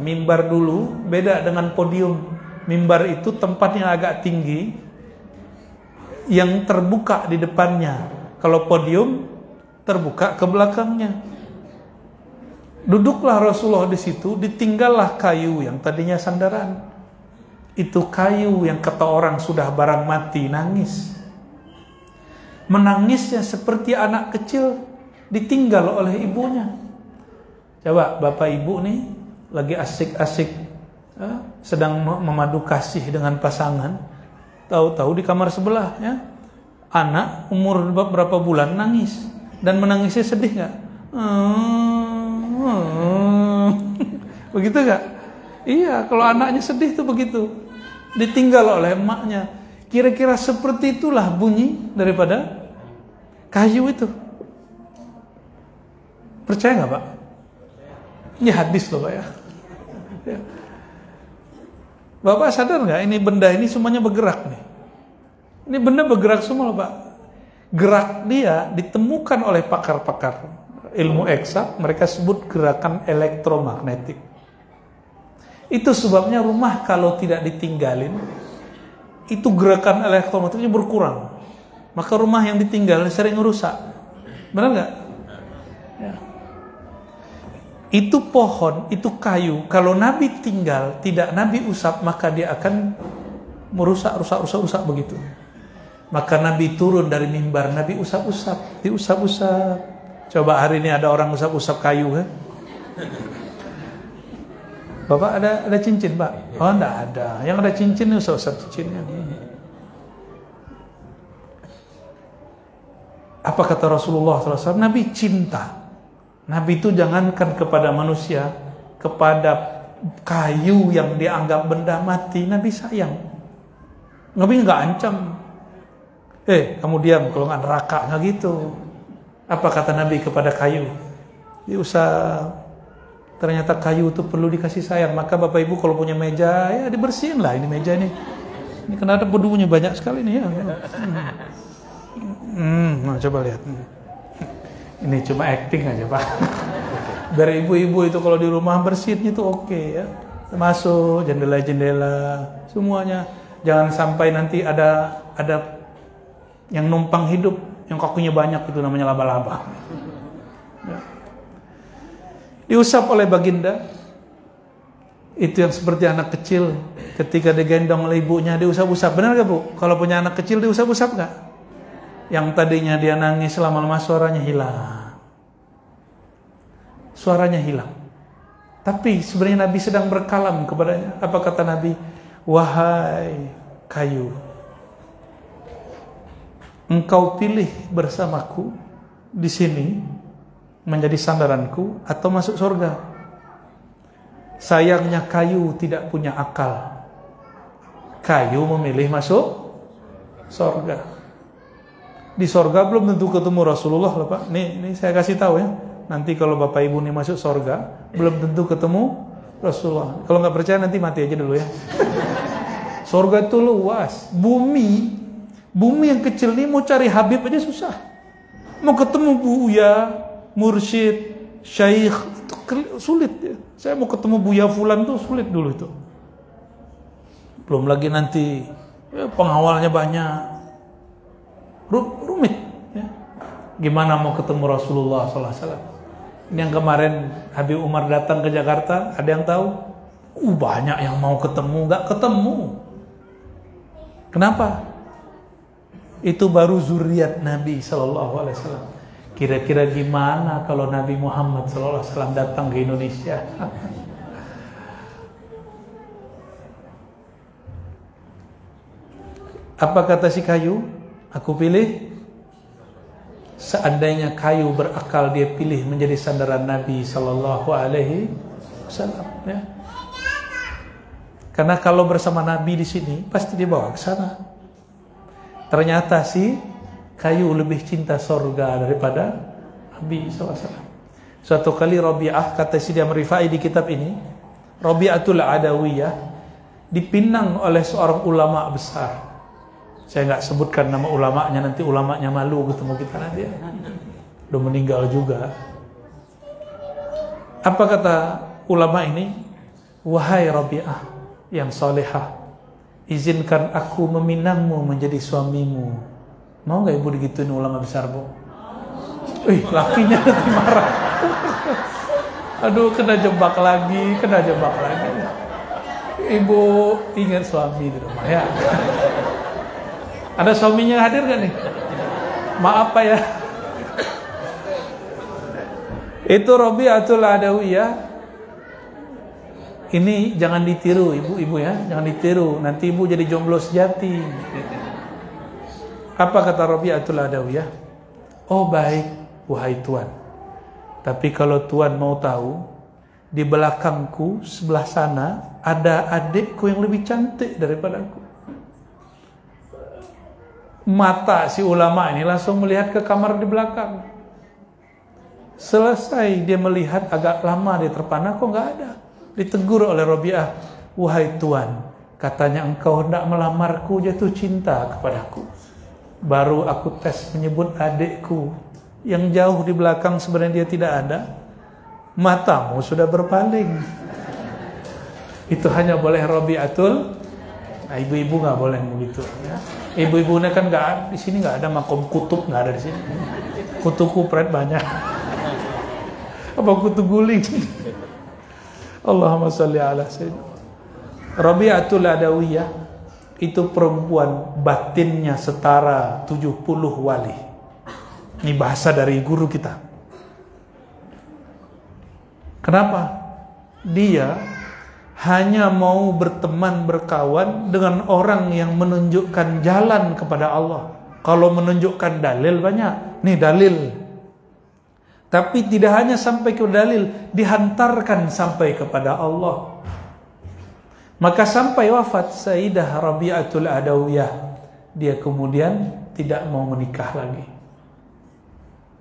mimbar dulu beda dengan podium. Mimbar itu tempatnya agak tinggi, yang terbuka di depannya. Kalau podium terbuka ke belakangnya. Duduklah Rasulullah di situ, ditinggallah kayu yang tadinya sandaran. Itu kayu yang kata orang sudah barang mati, nangis. Menangisnya seperti anak kecil ditinggal oleh ibunya. Coba bapak ibu nih lagi asik-asik sedang memadu kasih dengan pasangan, tahu-tahu di kamar sebelah ya anak umur berapa bulan nangis, dan menangisnya sedih nggak? Begitu nggak? Iya, kalau anaknya sedih tuh begitu, ditinggal oleh emaknya. Kira-kira seperti itulah bunyi daripada kayu itu. Percaya nggak Pak? Ini hadis loh Pak ya. Bapak sadar nggak ini benda ini semuanya bergerak nih? Ini benda bergerak semua Pak. Gerak dia ditemukan oleh pakar-pakar ilmu eksak, mereka sebut gerakan elektromagnetik. Itu sebabnya rumah kalau tidak ditinggalin, itu gerakan elektromagnetiknya berkurang. Maka rumah yang ditinggal sering rusak. Benar nggak? Ya. Itu pohon, itu kayu. Kalau Nabi tinggal, tidak Nabi usap, maka dia akan merusak begitu. Maka Nabi turun dari mimbar, Nabi usap-usap, diusap-usap. Coba hari ini ada orang usap-usap kayu kan? Bapak ada cincin Pak? Oh enggak ada. Yang ada cincin usap-usap cincinnya. Apa kata Rasulullah SAW? Nabi cinta. Nabi itu jangankan kepada manusia, kepada kayu yang dianggap benda mati, Nabi sayang. Nabi nggak ancam. Kamu diam kalau nggak neraka, nggak gitu. Apa kata Nabi kepada kayu? Diusap. Ternyata kayu itu perlu dikasih sayang. Maka Bapak Ibu kalau punya meja, ya dibersihin lah ini meja ini. Ini kenapa debunya banyak sekali nih ya. Nah, coba lihat. Ini cuma acting aja Pak. Dari ibu-ibu itu kalau di rumah bersihin itu oke ya. Termasuk jendela-jendela semuanya. Jangan sampai nanti ada yang numpang hidup, yang kakinya banyak, itu namanya laba-laba. Ya. Diusap oleh baginda. Itu yang seperti anak kecil ketika digendong oleh ibunya diusap-usap. Benar gak Bu? Kalau punya anak kecil diusap-usap gak? Yang tadinya dia nangis lama-lama suaranya hilang. suaranya hilang. Tapi sebenarnya Nabi sedang berkalam kepadanya. Apa kata Nabi? Wahai kayu, engkau pilih bersamaku di sini menjadi sandaranku atau masuk surga. Sayangnya kayu tidak punya akal. Kayu memilih masuk surga. Di surga belum tentu ketemu Rasulullah loh Pak. Ini saya kasih tahu ya. Nanti kalau Bapak Ibu nih masuk surga, belum tentu ketemu Rasulullah. Kalau nggak percaya nanti mati aja dulu ya. Surga itu luas. Bumi yang kecil ini mau cari Habib aja susah. Mau ketemu Buya, Mursyid, Syaikh itu sulit ya. Saya mau ketemu Buya Fulan tuh sulit dulu itu. Belum lagi nanti ya, pengawalnya banyak. Rumit ya. Gimana mau ketemu Rasulullah SAW? Ini yang kemarin Habib Umar datang ke Jakarta, ada yang tahu? Banyak yang mau ketemu, nggak ketemu. Kenapa? Itu baru zuriat Nabi SAW. Kira-kira gimana kalau Nabi Muhammad SAW datang ke Indonesia? Apa kata si kayu? Aku pilih. Seandainya kayu berakal, dia pilih menjadi sandaran Nabi Sallallahu Alaihi Wasallam. Ya. Karena kalau bersama Nabi di sini, pasti dibawa ke sana. Ternyata si kayu lebih cinta surga daripada Nabi Sallallahu Alaihi Wasallam. Suatu kali Rabi'ah, kata Sidi Amrifai di kitab ini, Rabi'atul Adawiyah dipinang oleh seorang ulama besar. Saya nggak sebutkan nama ulamanya, nanti ulamanya malu ketemu kita nanti. Udah meninggal juga. Apa kata ulama ini? Wahai Rabi'ah yang salihah, izinkan aku meminangmu menjadi suamimu. Mau nggak ibu digituin ulama besar bu? Lakinya nanti marah. Aduh, kena jebak lagi. Ibu ingat suami di rumah ya. Ada suaminya hadir gak nih? Maaf Pak ya. Itu Rabi'atul Adawiyah. Ini jangan ditiru ibu-ibu ya, jangan ditiru. Nanti ibu jadi jomblo sejati. Apa kata Rabi'atul Adawiyah? Oh baik, wahai Tuan. Tapi kalau Tuan mau tahu, di belakangku sebelah sana ada adikku yang lebih cantik daripada aku. Mata si ulama ini langsung melihat ke kamar di belakang. Selesai dia melihat agak lama, dia terpana, kok nggak ada. Ditegur oleh Rabi'ah, wahai Tuan, katanya engkau hendak melamarku, jatuh cinta kepadaku. Baru aku tes menyebut adikku yang jauh di belakang, sebenarnya dia tidak ada. Matamu sudah berpaling. Itu hanya boleh Rabi'atul. Nah, ibu-ibu nggak boleh begitu. Ya. Ibu-ibunya kan nggak di sini, nggak ada makom kutub, nggak ada di sini. Kutu kupret banyak. Apa kutu guling? Allahumma sholli ala sayyidina. Rabi'atul Adawiyah itu perempuan batinnya setara 70 wali. Ini bahasa dari guru kita. Kenapa? Dia hanya mau berteman, berkawan dengan orang yang menunjukkan jalan kepada Allah. Kalau menunjukkan dalil banyak. Nih dalil. Tapi tidak hanya sampai ke dalil, dihantarkan sampai kepada Allah. Maka sampai wafat Sayyidah Rabi'atul Adawiyah, dia kemudian tidak mau menikah lagi.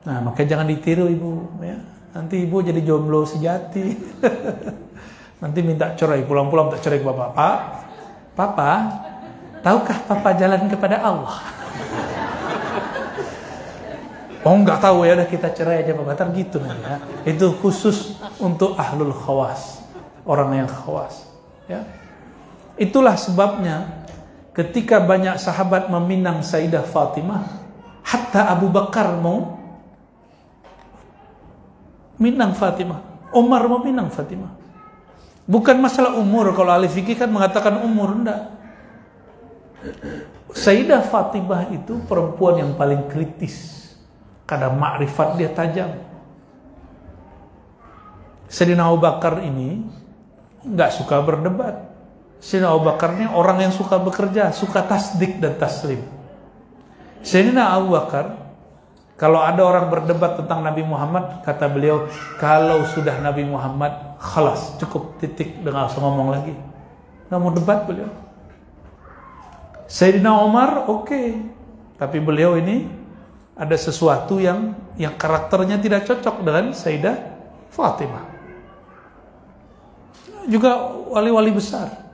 Nah, maka jangan ditiru ibu. Ya. Nanti ibu jadi jomblo sejati. Nanti minta cerai, pulang-pulang minta cerai ke bapak. Papa, tahukah papa jalan kepada Allah? Oh nggak tahu ya, udah kita cerai aja bapak. Ntar gitu ya. Itu khusus untuk ahlul khawas, orang yang khawas. Ya. Itulah sebabnya ketika banyak sahabat meminang Sayyidah Fatimah, hatta Abu Bakar mau minang Fatimah, Umar mau minang Fatimah. Bukan masalah umur, kalau ahli fikih kan mengatakan umur, enggak. Sayyidah Fatimah itu perempuan yang paling kritis, karena makrifat dia tajam. Sayyidina Abu Bakar ini nggak suka berdebat. Sayyidina Abu Bakar ini orang yang suka bekerja, suka tasdik dan taslim. Sayyidina Abu Bakar, kalau ada orang berdebat tentang Nabi Muhammad, kata beliau, kalau sudah Nabi Muhammad, khalas, cukup, titik, udah nggak usah ngomong lagi. Nggak mau debat beliau. Sayyidina Umar, oke. Tapi beliau ini ada sesuatu yang karakternya tidak cocok dengan Sayyidah Fatimah. Juga wali-wali besar.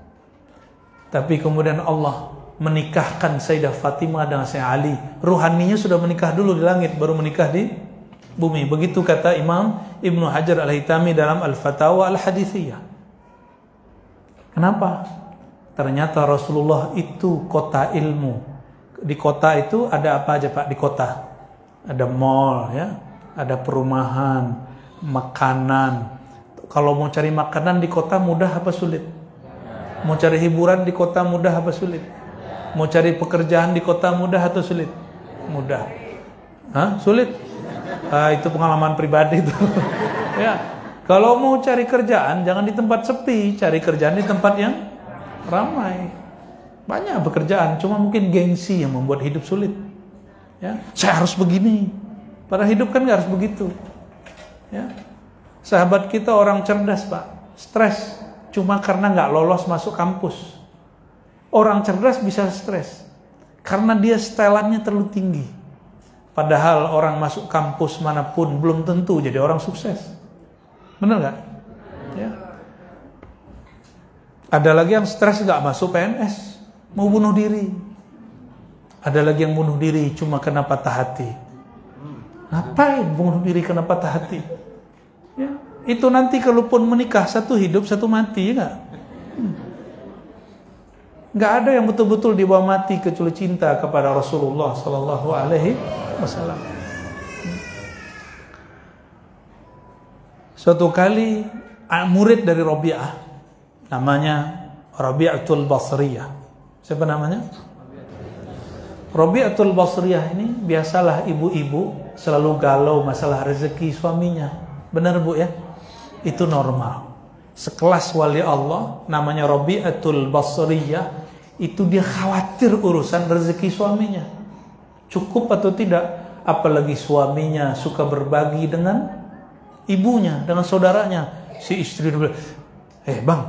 Tapi kemudian Allah menikahkan Sayyidah Fatimah dengan Sayyidina Ali. Ruhaninya sudah menikah dulu di langit, baru menikah di bumi. Begitu kata Imam Ibnu Hajar Al-Haytami dalam Al-Fatawa Al-Hadithiyah. Kenapa? Ternyata Rasulullah itu kota ilmu. Di kota itu ada apa aja Pak? Di kota ada mall, ya, ada perumahan, makanan. Kalau mau cari makanan di kota mudah apa sulit? Mau cari hiburan di kota mudah apa sulit? Mau cari pekerjaan di kota mudah atau sulit? Mudah. Hah? Sulit? Itu pengalaman pribadi itu. Ya. Kalau mau cari kerjaan jangan di tempat sepi, cari kerjaan di tempat yang ramai. Banyak pekerjaan, cuma mungkin gengsi yang membuat hidup sulit. Ya, saya harus begini. Padahal hidup kan nggak harus begitu. Ya. Sahabat kita orang cerdas Pak, stres cuma karena nggak lolos masuk kampus. Orang cerdas bisa stres karena dia setelannya terlalu tinggi. Padahal orang masuk kampus manapun belum tentu jadi orang sukses. Benar nggak? Ya. Ada lagi yang stres nggak masuk PNS, mau bunuh diri. Ada lagi yang bunuh diri cuma kena patah hati. Ngapain bunuh diri kena patah hati? Ya, itu nanti kalaupun menikah satu hidup satu mati, ya nggak ada yang betul-betul dibawa mati kecuali cinta kepada Rasulullah Sallallahu Alaihi Wasallam. Suatu kali murid dari Rabi'ah, namanya Rabi'atul Basriyah. Siapa namanya? Rabi'atul Basriyah ini biasalah ibu-ibu selalu galau masalah rezeki suaminya. Benar Bu ya? Itu normal. Sekelas wali Allah namanya Rabi'atul Basriyah, itu dia khawatir urusan rezeki suaminya. Cukup atau tidak? Apalagi suaminya suka berbagi dengan ibunya, dengan saudaranya. Si istri dia bilang, bang,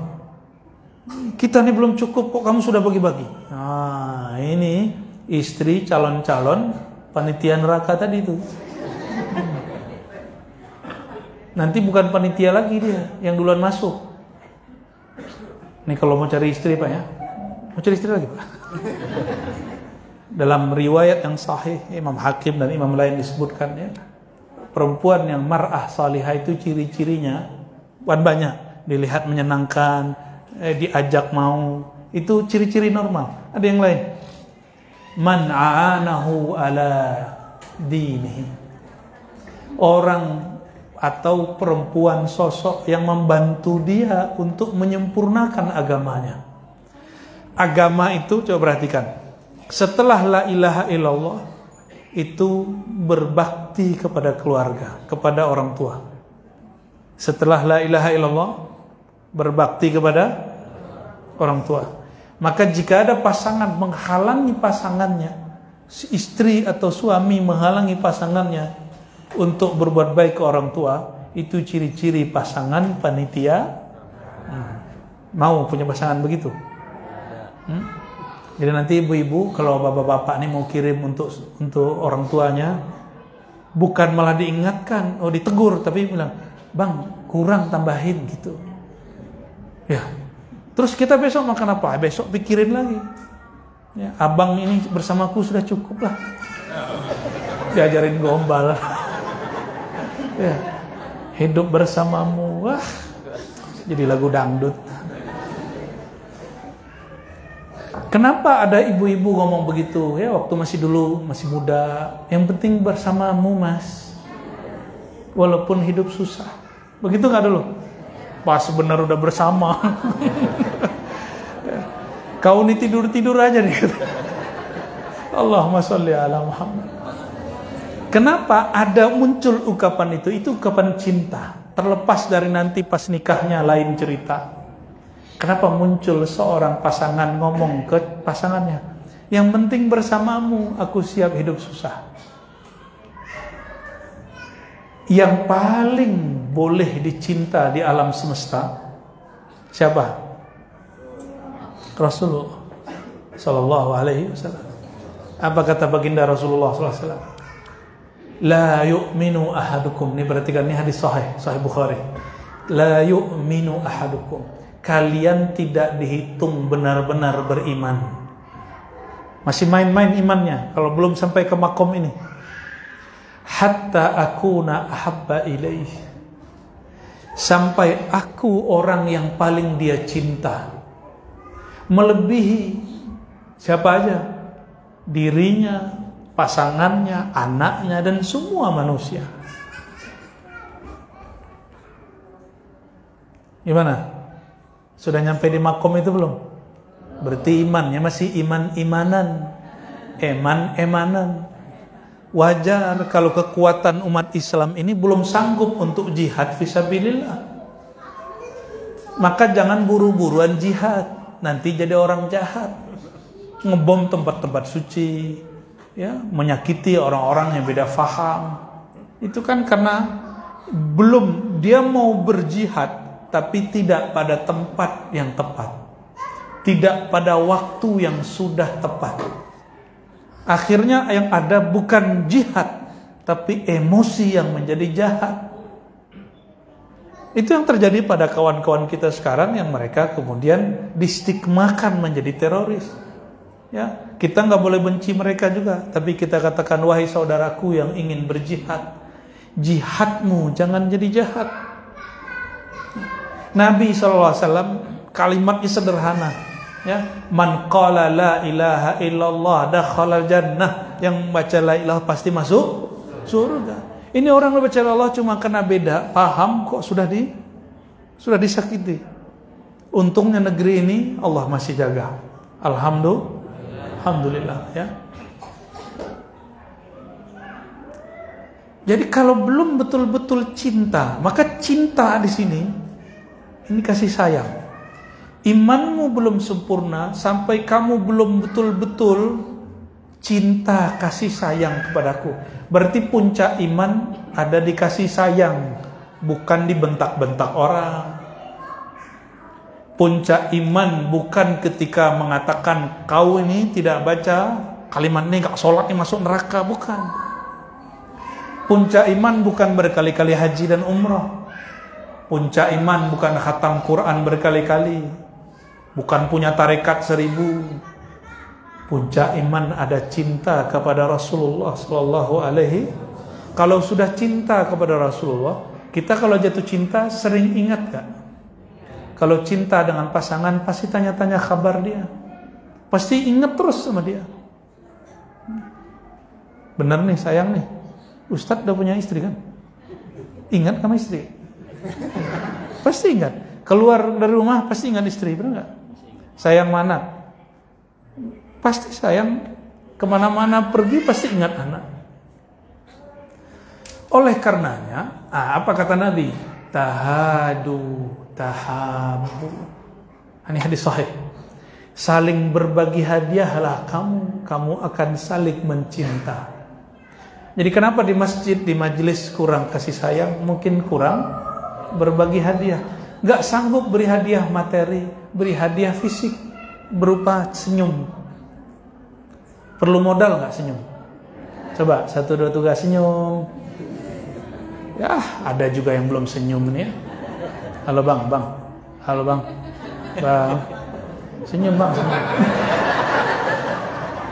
kita ini belum cukup kok kamu sudah bagi-bagi. Nah ini istri calon-calon panitia neraka tadi itu. Nanti bukan panitia lagi dia yang duluan masuk. Nih kalau mau cari istri Pak ya, mau cari istri lagi Pak. Dalam riwayat yang sahih Imam Hakim dan imam lain disebutkan ya, perempuan yang mar'ah salihah itu ciri-cirinya bukan banyak, dilihat menyenangkan, diajak mau, itu ciri-ciri normal. Ada yang lain, man a'anahu ala dinihi, orang atau perempuan sosok yang membantu dia untuk menyempurnakan agamanya. Agama itu coba perhatikan, setelah la ilaha illallah itu berbakti kepada keluarga, kepada orang tua. Setelah la ilaha illallah berbakti kepada orang tua. Maka jika ada pasangan menghalangi pasangannya, si istri atau suami menghalangi pasangannya untuk berbuat baik ke orang tua, itu ciri-ciri pasangan panitia. Mau punya pasangan begitu? Jadi nanti ibu-ibu kalau bapak-bapak ini mau kirim untuk orang tuanya, bukan malah diingatkan, ditegur, tapi bilang, bang kurang tambahin gitu. Ya. Terus kita besok makan apa? Besok pikirin lagi. Ya, abang ini bersamaku sudah cukup lah. Diajarin gombal. Ya, hidup bersamamu, wah, jadi lagu dangdut. Kenapa ada ibu-ibu ngomong begitu? Ya, waktu masih muda, yang penting bersamamu mas, walaupun hidup susah. Begitu nggak dulu? Pas benar udah bersama, kau nih tidur aja nih. Allahumma sholli ala Muhammad. Kenapa ada muncul ungkapan itu? Itu ungkapan cinta. Terlepas dari nanti pas nikahnya lain cerita. Kenapa muncul seorang pasangan ngomong ke pasangannya, yang penting bersamamu, aku siap hidup susah. Yang paling boleh dicinta di alam semesta siapa? Rasulullah Sallallahu Alaihi Wasallam. Apa kata baginda Rasulullah Sallallahu Alaihi Wasallam? La yu'minu ahadukum. Ini perhatikan, ini hadis Sahih Bukhari. La yu'minu ahadukum. Kalian tidak dihitung benar-benar beriman. Masih main-main imannya kalau belum sampai ke makom ini. Hatta akuna ahabba ilaih. Sampai aku orang yang paling dia cinta, melebihi siapa aja? Dirinya, pasangannya, anaknya, dan semua manusia. Gimana? Sudah nyampe di makom itu belum? Berarti imannya masih iman-imanan, eman-emanan. Wajar kalau kekuatan umat Islam ini belum sanggup untuk jihad fisabilillah. Maka jangan buru-buruan jihad, nanti jadi orang jahat. Ngebom tempat-tempat suci, ya, menyakiti orang-orang yang beda faham. Itu kan karena belum, dia mau berjihad tapi tidak pada tempat yang tepat, tidak pada waktu yang sudah tepat. Akhirnya yang ada bukan jihad tapi emosi yang menjadi jahat. Itu yang terjadi pada kawan-kawan kita sekarang, yang mereka kemudian distigmakan menjadi teroris. Ya, kita nggak boleh benci mereka juga, tapi kita katakan, wahai saudaraku yang ingin berjihad, jihadmu jangan jadi jahat. Nabi SAW kalimatnya sederhana, ya, man qala la ilaha illallah dakhalal jannah. Yang baca la ilaha pasti masuk surga. Ini orang yang baca la ilaha cuma kena beda paham kok sudah disakiti. Untungnya negeri ini Allah masih jaga. Alhamdulillah, ya. Jadi kalau belum betul-betul cinta, maka cinta di sini ini kasih sayang. Imanmu belum sempurna sampai kamu belum betul-betul cinta, kasih sayang kepadaku. Berarti puncak iman ada di kasih sayang, bukan dibentak-bentak orang. Puncak iman bukan ketika mengatakan kau ini tidak baca kalimat ini, gak sholat ini masuk neraka, bukan. Puncak iman bukan berkali-kali haji dan umrah. Puncak iman bukan khatam Quran berkali-kali, bukan punya tarekat 1000. Puncak iman ada cinta kepada Rasulullah Sallallahu Alaihi. Kalau sudah cinta kepada Rasulullah, kita kalau jatuh cinta sering ingat gak? Kalau cinta dengan pasangan pasti tanya-tanya kabar dia, pasti ingat terus sama dia. Bener nih sayang nih, Ustadz udah punya istri kan? Ingat sama istri? Pasti ingat. Keluar dari rumah pasti ingat istri, benar nggak? Sayang mana? Pasti sayang. Kemana-mana pergi pasti ingat anak. Oleh karenanya, apa kata Nabi? Tahadu, tahabu. Ini hadis sahih. Saling berbagi hadiahlah kamu akan saling mencinta. Jadi kenapa di masjid, di majelis kurang kasih sayang? Mungkin kurang berbagi hadiah. Gak sanggup beri hadiah materi, beri hadiah fisik berupa senyum. Perlu modal gak senyum? Coba 1, 2, 3 senyum. Ya ada juga yang belum senyum nih ya. Halo bang. Halo bang. Senyum bang, senyum.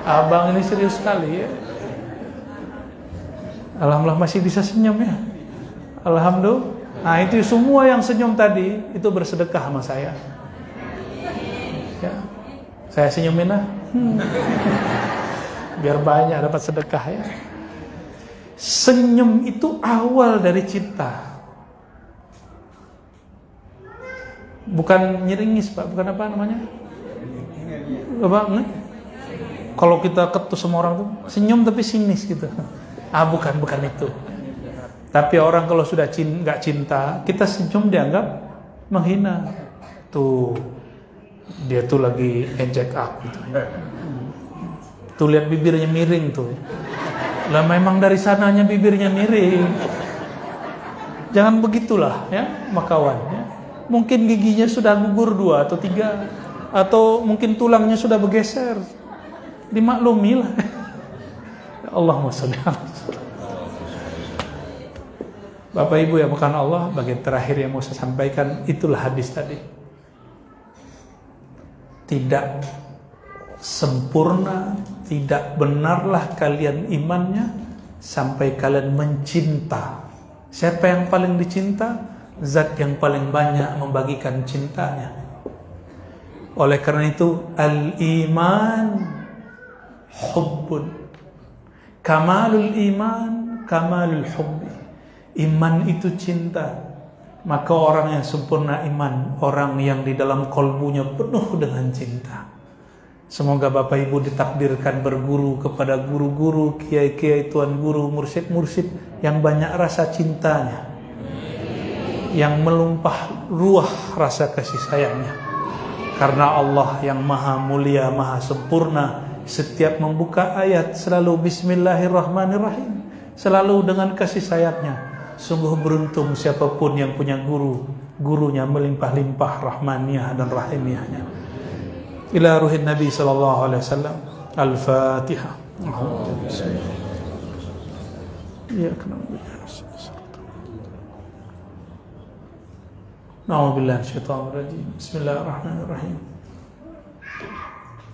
Abang ini serius sekali ya. Alhamdulillah masih bisa senyum ya. Alhamdulillah. Nah itu semua yang senyum tadi itu bersedekah sama saya. Ya, saya senyumin lah. Biar banyak dapat sedekah ya. Senyum itu awal dari cinta. Bukan nyeringis Pak, bukan apa namanya? Apa? Kalau kita ketus sama orang tuh senyum tapi sinis gitu. Bukan itu. Tapi orang kalau sudah nggak cinta, kita senyum dianggap menghina. Tuh, dia tuh lagi ejek aku tuh. Tuh lihat bibirnya miring tuh. Lah memang dari sananya bibirnya miring. Jangan begitulah ya, makawan ya. Mungkin giginya sudah gugur 2 atau 3, atau mungkin tulangnya sudah bergeser. Dimaklumilah. Allahumma sholli ala Rasulillah. Bapak Ibu yang bukan Allah, bagian terakhir yang mau saya sampaikan itulah hadis tadi. Tidak sempurna, tidak benarlah kalian imannya sampai kalian mencinta. Siapa yang paling dicinta? Zat yang paling banyak membagikan cintanya. Oleh karena itu, al-iman hubbun. Kamalul iman, kamalul hubbi. Iman itu cinta. Maka orang yang sempurna iman, orang yang di dalam kolbunya penuh dengan cinta. Semoga Bapak Ibu ditakdirkan berguru kepada guru-guru, kiai-kiai, tuan guru, mursyid-mursyid yang banyak rasa cintanya, yang melumpah ruah rasa kasih sayangnya. Karena Allah yang maha mulia, maha sempurna, setiap membuka ayat selalu bismillahirrahmanirrahim, selalu dengan kasih sayangnya. Sungguh beruntung siapapun yang punya guru, gurunya melimpah-limpah rahmaniyah dan rahimiyahnya. Ila ruhin Nabi sallallahu alaihi wasallam. Al-Fatihah. Ya kenapa? Na'udzubillahi minasyaitonir rajim. Bismillahirrahmanirrahim.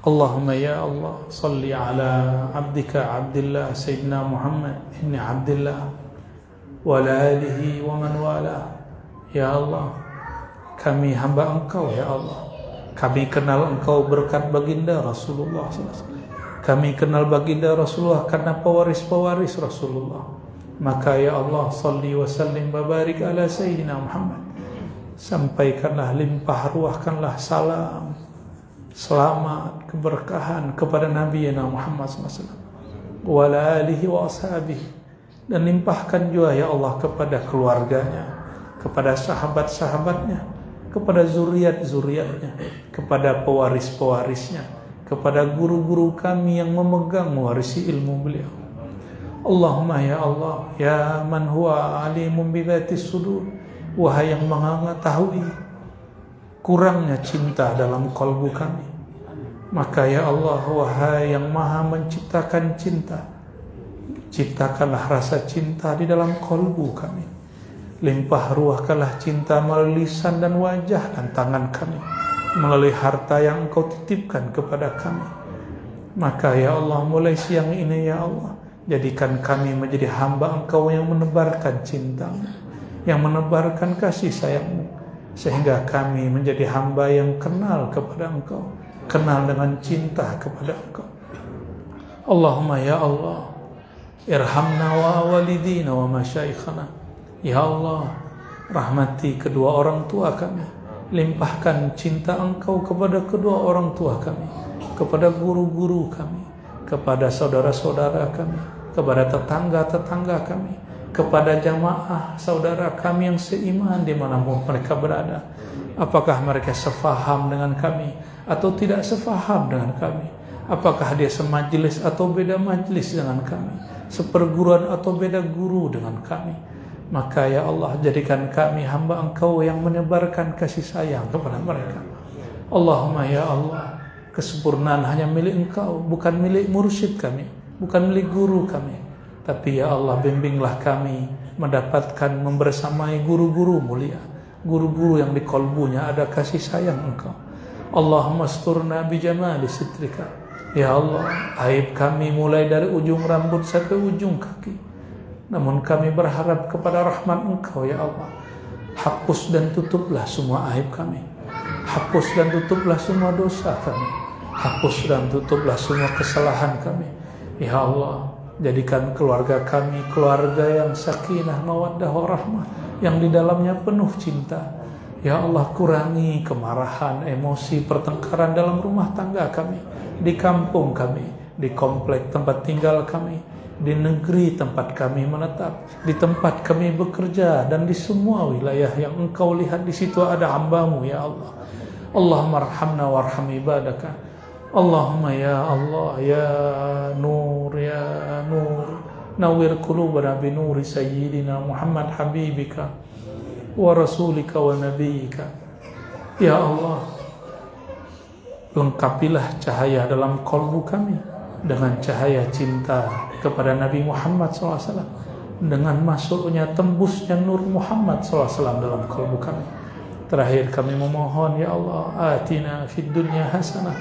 Allahumma ya Allah, salli ala abdika Abdillah Sayyidina Muhammad ibn Abdillah wa ala alihi wa man wala. Ya Allah, kami hamba Engkau ya Allah. Kami kenal Engkau berkat baginda Rasulullah SAW. Kami kenal baginda Rasulullah karena pewaris-pewaris Rasulullah. Maka ya Allah, salli wa sallim wa barik ala Sayyidina Muhammad. Sampaikanlah, limpah ruahkanlah salam, selamat, keberkahan kepada Nabi Muhammad SAW, wa ala alihi wa ashabihi, dan limpahkan juga ya Allah kepada keluarganya, kepada sahabat-sahabatnya, kepada zuriat-zuriatnya, kepada pewaris-pewarisnya, kepada guru-guru kami yang memegang mewarisi ilmu beliau. Allahumma ya Allah, ya man huwa alimun bi dhatis sudur, wahai yang mengetahui kurangnya cinta dalam kalbu kami, maka ya Allah, wahai yang maha menciptakan cinta, ciptakanlah rasa cinta di dalam kalbu kami. Limpah ruahkanlah cinta melalui lisan dan wajah dan tangan kami, melalui harta yang Engkau titipkan kepada kami. Maka ya Allah, mulai siang ini ya Allah, jadikan kami menjadi hamba Engkau yang menebarkan cinta-Mu, yang menebarkan kasih sayang-Mu, sehingga kami menjadi hamba yang kenal kepada Engkau, kenal dengan cinta kepada Engkau. Allahumma ya Allah, irhamna wa walidina wa masyaikhana. Ya Allah, rahmati kedua orang tua kami, limpahkan cinta Engkau kepada kedua orang tua kami, kepada guru-guru kami, kepada saudara-saudara kami, kepada tetangga-tetangga kami, kepada jamaah saudara kami yang seiman dimanapun mereka berada. Apakah mereka sefaham dengan kami atau tidak sefaham dengan kami? Apakah dia semajlis atau beda majlis dengan kami, seperguruan atau beda guru dengan kami? Maka ya Allah, jadikan kami hamba Engkau yang menyebarkan kasih sayang kepada mereka. Allahumma ya Allah, kesempurnaan hanya milik Engkau, bukan milik mursyid kami, bukan milik guru kami. Tapi ya Allah, bimbinglah kami mendapatkan membersamai guru-guru mulia, guru-guru yang di kalbunya ada kasih sayang Engkau. Allahumma asturna bijamali sitrika. Ya Allah, aib kami mulai dari ujung rambut sampai ujung kaki. Namun kami berharap kepada rahmat Engkau ya Allah. Hapus dan tutuplah semua aib kami. Hapus dan tutuplah semua dosa kami. Hapus dan tutuplah semua kesalahan kami. Ya Allah, jadikan keluarga kami keluarga yang sakinah, mawaddah, warahmah, yang di dalamnya penuh cinta. Ya Allah, kurangi kemarahan, emosi, pertengkaran dalam rumah tangga kami, di kampung kami, di komplek tempat tinggal kami, di negeri tempat kami menetap, di tempat kami bekerja, dan di semua wilayah yang Engkau lihat di situ ada hamba-Mu ya Allah. Allahumma arhamna warham ibadaka. Allahumma ya Allah ya Nur ya Nur, nawwir qulubana bi nuri sayyidina Muhammad habibika wa rasulika wa nabiyyika. Ya Allah, lengkapilah cahaya dalam kalbu kami dengan cahaya cinta kepada Nabi Muhammad SAW, dengan masuknya tembusnya nur Muhammad SAW dalam kalbu kami. Terakhir kami memohon ya Allah, atina fid dunya hasanah,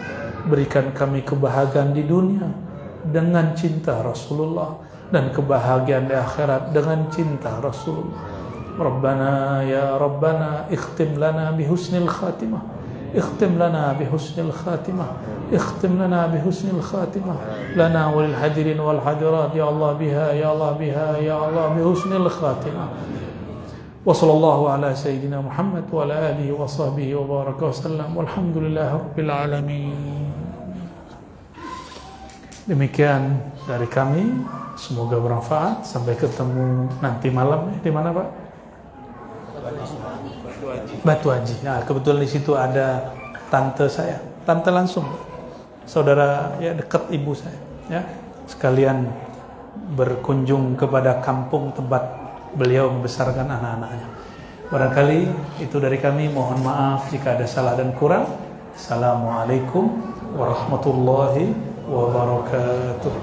berikan kami kebahagiaan di dunia dengan cinta Rasulullah, dan kebahagiaan di akhirat dengan cinta Rasulullah. Rabbana ya Rabbana ikhtim lana bihusnil khatimah, ikhtim lana bihusnil khatimah, ikhtim lana bihusnil khatimah lana walil hadirin wal hadirat ya Allah biha ya Allah biha ya Allah bihusnil khatimah. Wa sallallahu ala sayyidina Muhammad wa ala alihi wa sahbihi wa baraka wa sallam walhamdulillahi rabbil alamin. Demikian dari kami, semoga bermanfaat. Sampai ketemu nanti malam. Di mana Pak? Batu Haji. Nah, kebetulan di situ ada tante saya, tante langsung, saudara ya, dekat ibu saya. Ya, sekalian berkunjung kepada kampung tempat beliau membesarkan anak-anaknya. Barangkali itu dari kami. Mohon maaf jika ada salah dan kurang. Assalamualaikum warahmatullahi wabarakatuh.